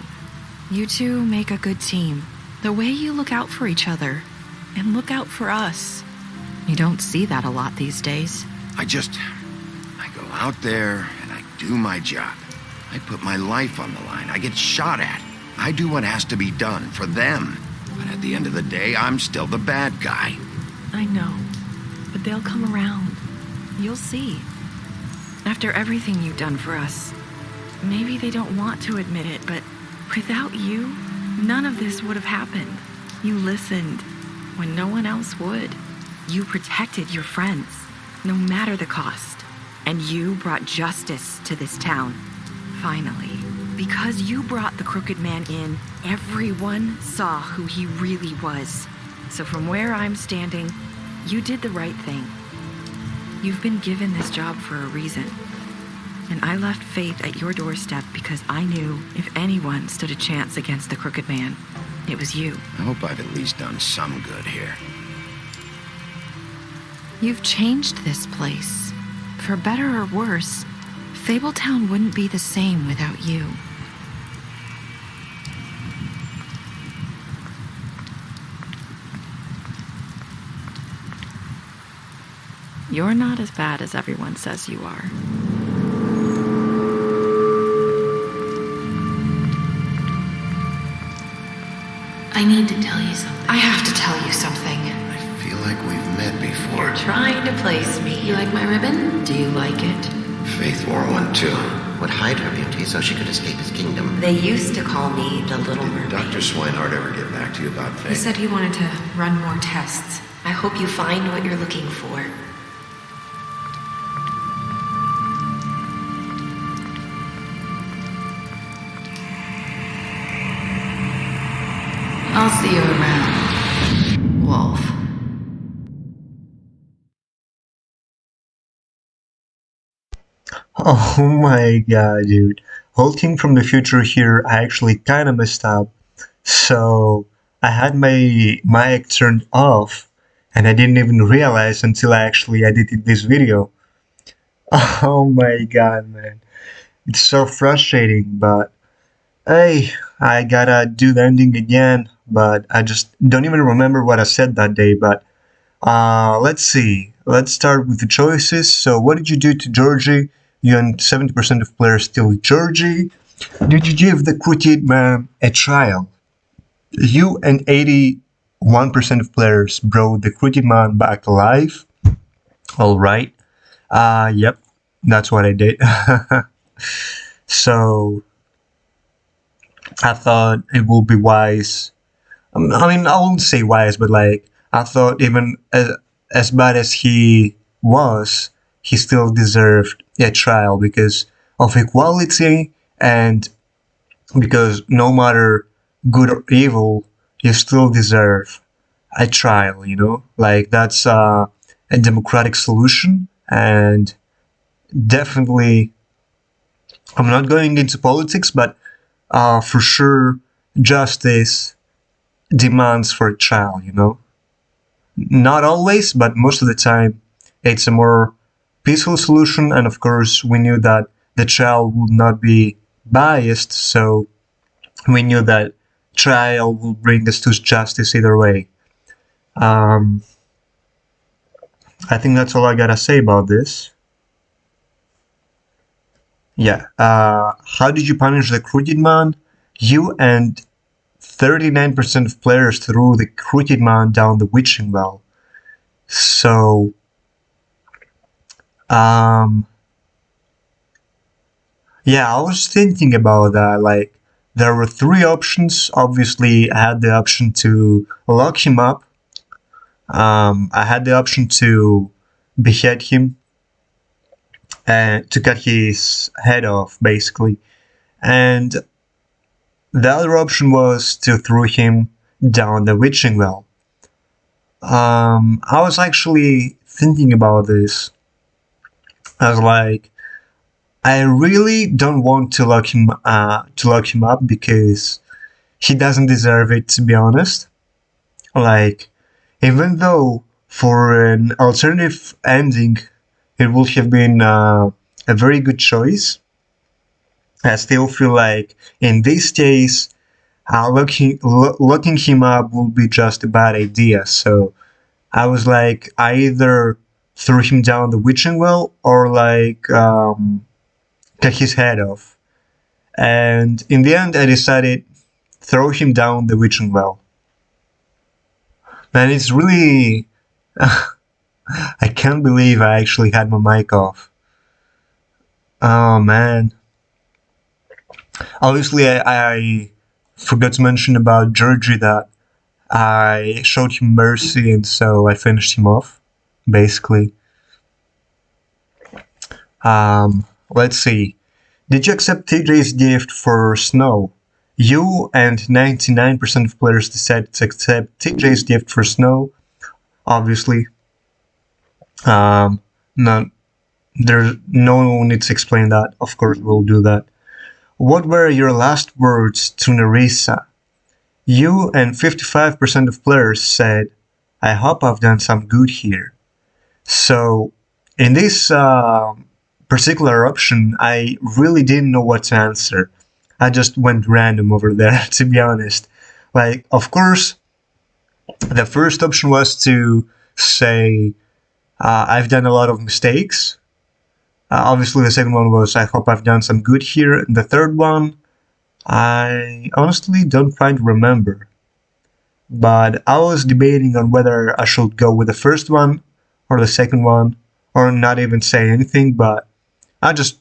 You two make a good team. The way you look out for each other, and look out for us. You don't see that a lot these days. I go out there and I do my job. I put my life on the line. I get shot at. I do what has to be done for them. But at the end of the day, I'm still the bad guy. I know, but they'll come around. You'll see. After everything you've done for us, maybe they don't want to admit it, but without you, none of this would have happened. You listened when no one else would. You protected your friends, no matter the cost. And you brought justice to this town. Finally. Because you brought the crooked man in, everyone saw who he really was. So from where I'm standing, you did the right thing. You've been given this job for a reason. And I left Faith at your doorstep because I knew if anyone stood a chance against the crooked man, it was you. I hope I've at least done some good here. You've changed this place. For better or worse, Fabletown wouldn't be the same without you. You're not as bad as everyone says you are. I need to tell you something. I have to tell you something. I feel like we've met before. You're trying to place me. You like my ribbon? Do you like it? Faith wore one too. Would hide her beauty so she could escape his kingdom. They used to call me the Little Mermaid. Dr. Swinehart ever get back to you about Faith? He said he wanted to run more tests. I hope you find what you're looking for. I'll see you around, Wolf. Oh my god, dude. Halting from the future here, I actually kinda messed up. So I had my mic turned off and I didn't even realize until I actually edited this video. Oh my god, man. It's so frustrating, but hey, I gotta do the ending again, but I just don't even remember what I said that day, but let's see. Let's start with the choices. So, what did you do to Georgie? You and 70% of players still Georgie. Did you give the Cricket Man a trial? You and 81% of players brought the Cricket Man back alive. Alright. Yep. That's what I did. So, I thought it would be wise. I mean, I won't say wise, but like, I thought even as bad as he was, he still deserved a trial because of equality and because no matter good or evil, you still deserve a trial, you know? Like, that's a democratic solution, and definitely, I'm not going into politics, but for sure, justice demands for a trial, you know? Not always, but most of the time, it's a more peaceful solution, and of course, we knew that the trial would not be biased, so we knew that trial will bring us to justice either way. Um, I think that's all I gotta say about this. Yeah. How did you punish the Crooked Man? You and 39% of players threw the Crooked Man down the witching well. So, um, yeah, I was thinking about that. Like, there were three options. Obviously, I had the option to lock him up. I had the option to behead him and to cut his head off, basically. And the other option was to throw him down the witching well. I was actually thinking about this. I was like, I really don't want to lock him up because he doesn't deserve it, to be honest. Like, even though for an alternative ending, it would have been a very good choice. I still feel like in this case, locking him up would be just a bad idea. So I was like, I either threw him down the witching well or like cut his head off. And in the end, I decided throw him down the witching well. Man, it's really. I can't believe I actually had my mic off. Oh man. Obviously, I forgot to mention about Georgie that I showed him mercy and so I finished him off, basically. Let's see. Did you accept TJ's gift for Snow? You and 99% of players decided to accept TJ's gift for Snow, obviously. No, there's no need to explain that. Of course, we'll do that. What were your last words to Nerissa? You and 55% of players said, I hope I've done some good here. So, in this particular option, I really didn't know what to answer. I just went random over there, to be honest. Like, of course, the first option was to say, I've done a lot of mistakes. Obviously, the second one was, I hope I've done some good here. And the third one, I honestly don't quite remember. But I was debating on whether I should go with the first one or the second one, or not even say anything, but I just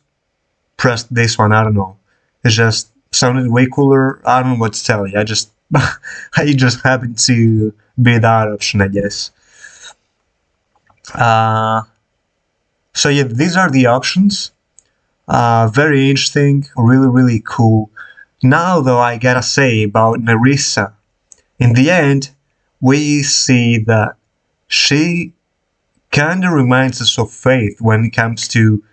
pressed this one. I don't know. It just sounded way cooler. I don't know what to tell you. I just happened to be that option, I guess. So yeah, these are the options. Very interesting, really, really cool. Now, though, I gotta say about Nerissa. In the end, we see that she kinda reminds us of Faith when it comes to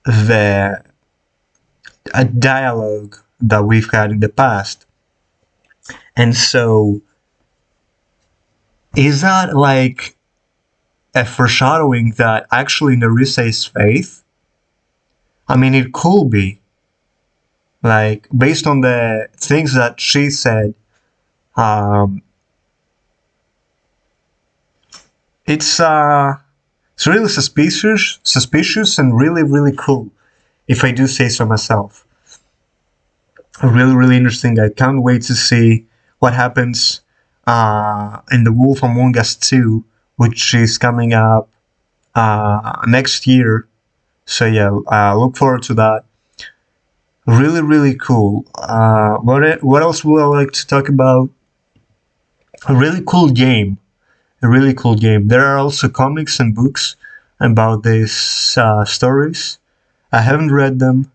the a dialogue that we've had in the past. And so, is that like a foreshadowing that actually Nerissa is Faith? I mean, it could be. Like, based on the things that she said, um, it's really suspicious, and really cool, if I do say so myself. Really interesting. I can't wait to see what happens in The Wolf Among Us 2, which is coming up next year. So yeah, look forward to that. Really cool. What else would I like to talk about? A really cool game. A really cool game. There are also comics and books about these stories. I haven't read them.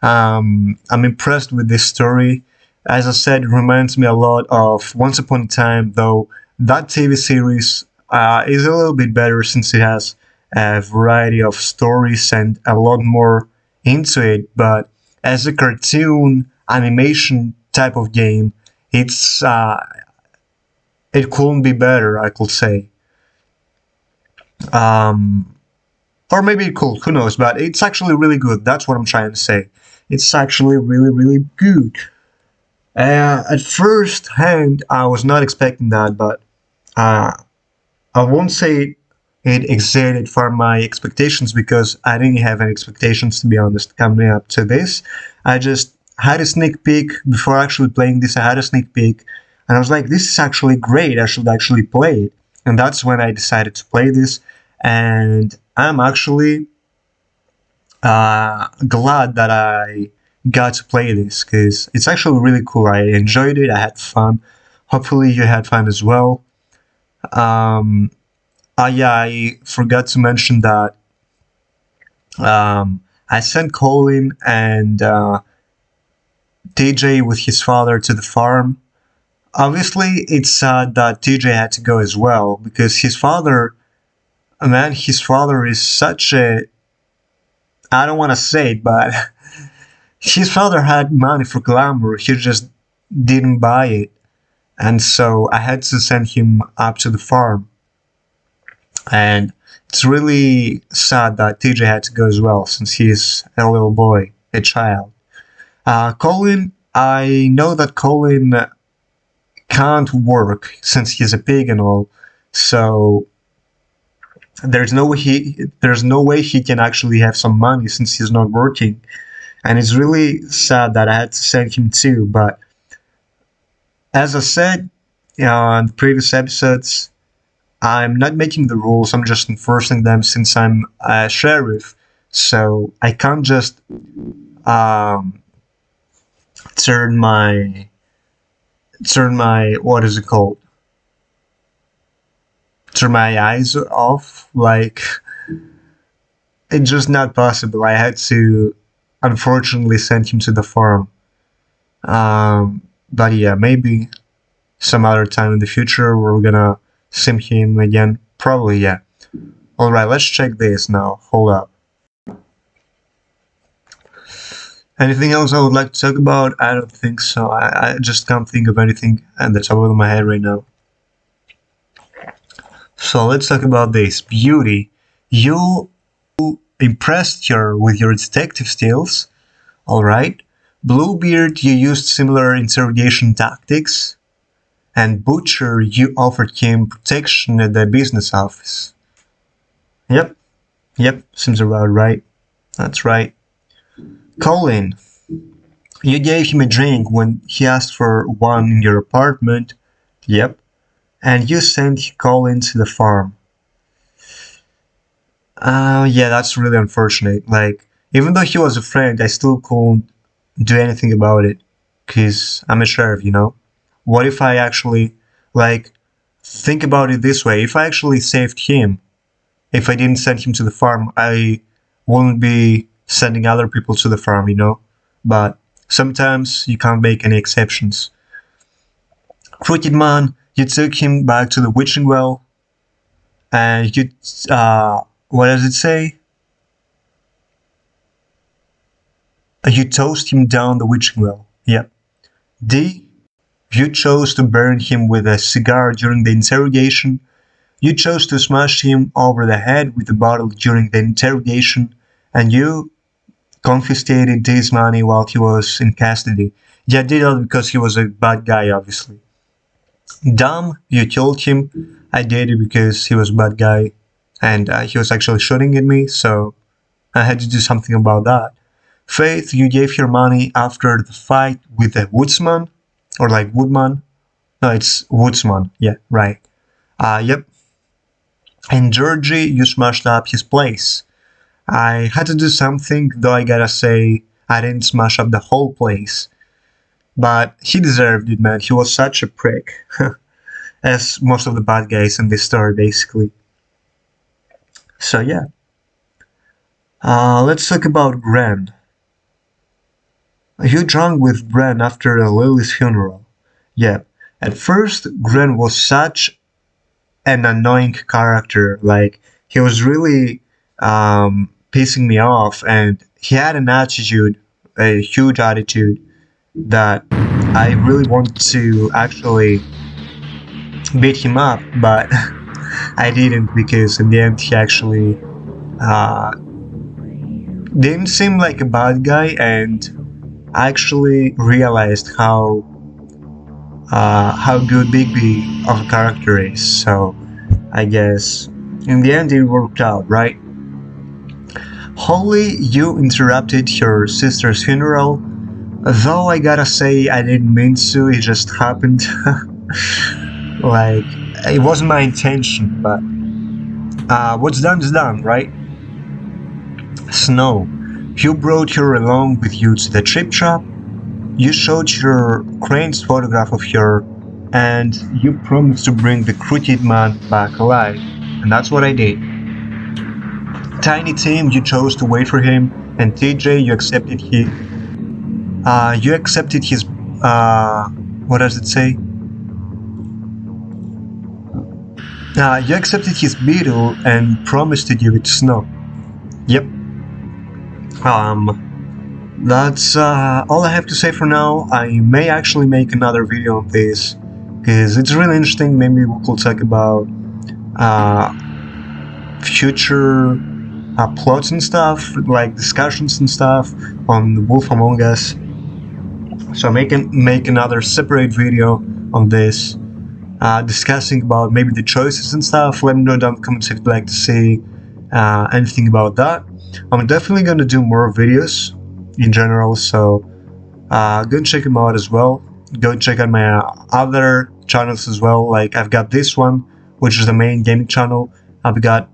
I'm impressed with this story. As I said, it reminds me a lot of Once Upon a Time, though that TV series is a little bit better since it has a variety of stories and a lot more into it. But as a cartoon animation type of game, it couldn't be better, I could say. Or maybe it could, who knows, but it's actually really good. That's what I'm trying to say. It's actually really good. At first hand, I was not expecting that, but I won't say it exceeded far my expectations because I didn't have any expectations, to be honest, coming up to this. I just had a sneak peek before actually playing this. I had a sneak peek, and I was like, this is actually great. I should actually play it. And that's when I decided to play this, and I'm actually glad that I got to play this because it's actually really cool. I enjoyed it. I had fun. Hopefully, you had fun as well. Yeah, I forgot to mention that I sent Colin and TJ with his father to the farm. Obviously, it's sad that TJ had to go as well because his father is such a. I don't want to say it, but his father had money for glamour. He just didn't buy it. And so I had to send him up to the farm. And it's really sad that TJ had to go as well, since he's a little boy, a child. Colin, I know that Colin can't work since he's a pig and all, so there's no way he can actually have some money since he's not working. And it's really sad that I had to send him too, but as I said in the previous episodes, I'm not making the rules, I'm just enforcing them since I'm a sheriff. So I can't just turn my what is it called? Turn my eyes off. Like, it's just not possible. I had to unfortunately send him to the farm. But yeah, maybe some other time in the future we're gonna sim him again. Probably, yeah. Alright, let's check this now. Hold up. Anything else I would like to talk about? I don't think so. I just can't think of anything at the top of my head right now. So let's talk about this. Beauty. You impressed her with your detective skills. Alright. Bluebeard, you used similar interrogation tactics. And Butcher, you offered him protection at the business office. Yep, seems about right. That's right. Colin, you gave him a drink when he asked for one in your apartment. Yep. And you sent Colin to the farm. Yeah, that's really unfortunate. Like, even though he was a friend, I still couldn't do anything about it. Because I'm a sheriff, you know? What if I actually, like, think about it this way. If I actually saved him, if I didn't send him to the farm, I wouldn't be sending other people to the farm, you know? But sometimes you can't make any exceptions. Crooked Man, you took him back to the witching well, and you, what does it say? You tossed him down the witching well. Yep. D. You chose to burn him with a cigar during the interrogation. You chose to smash him over the head with a bottle during the interrogation. And you confiscated D's money while he was in custody. Yeah, did that because he was a bad guy, obviously. Dumb, you killed him. I did it because he was a bad guy and he was actually shooting at me, so I had to do something about that. Faith, you gave your money after the fight with the woodsman, or like woodman. No, it's woodsman. Yeah, right. Yep. And Georgie, you smashed up his place. I had to do something, though I gotta say, I didn't smash up the whole place. But he deserved it, man. He was such a prick. As most of the bad guys in this story, basically. So, yeah. Let's talk about Gren. You drunk with Gren after Lily's funeral. Yeah. At first, Gren was such an annoying character. Like, he was really pissing me off, and he had an attitude, a huge attitude, that I really want to actually beat him up, but I didn't, because in the end he actually didn't seem like a bad guy, and I actually realized how good Bigby of a character is. So I guess in the end it worked out, right? Holly, you interrupted your sister's funeral, though I gotta say I didn't mean to, it just happened. Like, it wasn't my intention, but what's done is done, right? Snow, you brought her along with you to the chip shop. You showed her Crane's photograph of her, and you promised to bring the crooked man back alive, and that's what I did. Tiny Tim, you chose to wait for him, and TJ, you accepted his what does it say? You accepted his beetle and promised to give it to Snow. Yep. That's all I have to say for now. I may actually make another video on this, because it's really interesting. Maybe we could talk about future plots and stuff, like discussions and stuff on The Wolf Among Us. So I can make another separate video on this, discussing about maybe the choices and stuff. Let me know down in the comments if you'd like to see anything about that. I'm definitely going to do more videos in general, so go and check them out as well. Go and check out my other channels as well. Like, I've got this one, which is the main gaming channel. I've got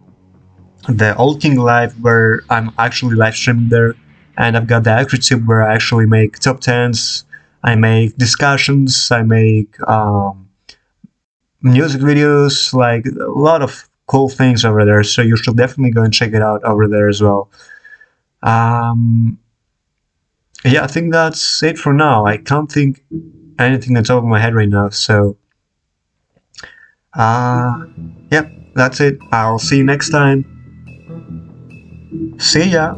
the Old King Live, where I'm actually live streaming there, and I've got the Accurate Tube, where I actually make top 10s, I make discussions, I make music videos, like a lot of cool things over there, so you should definitely go and check it out over there as well. Yeah, I think that's it for now. I can't think anything that's over my head right now, so yep, that's it. I'll see you next time. See ya!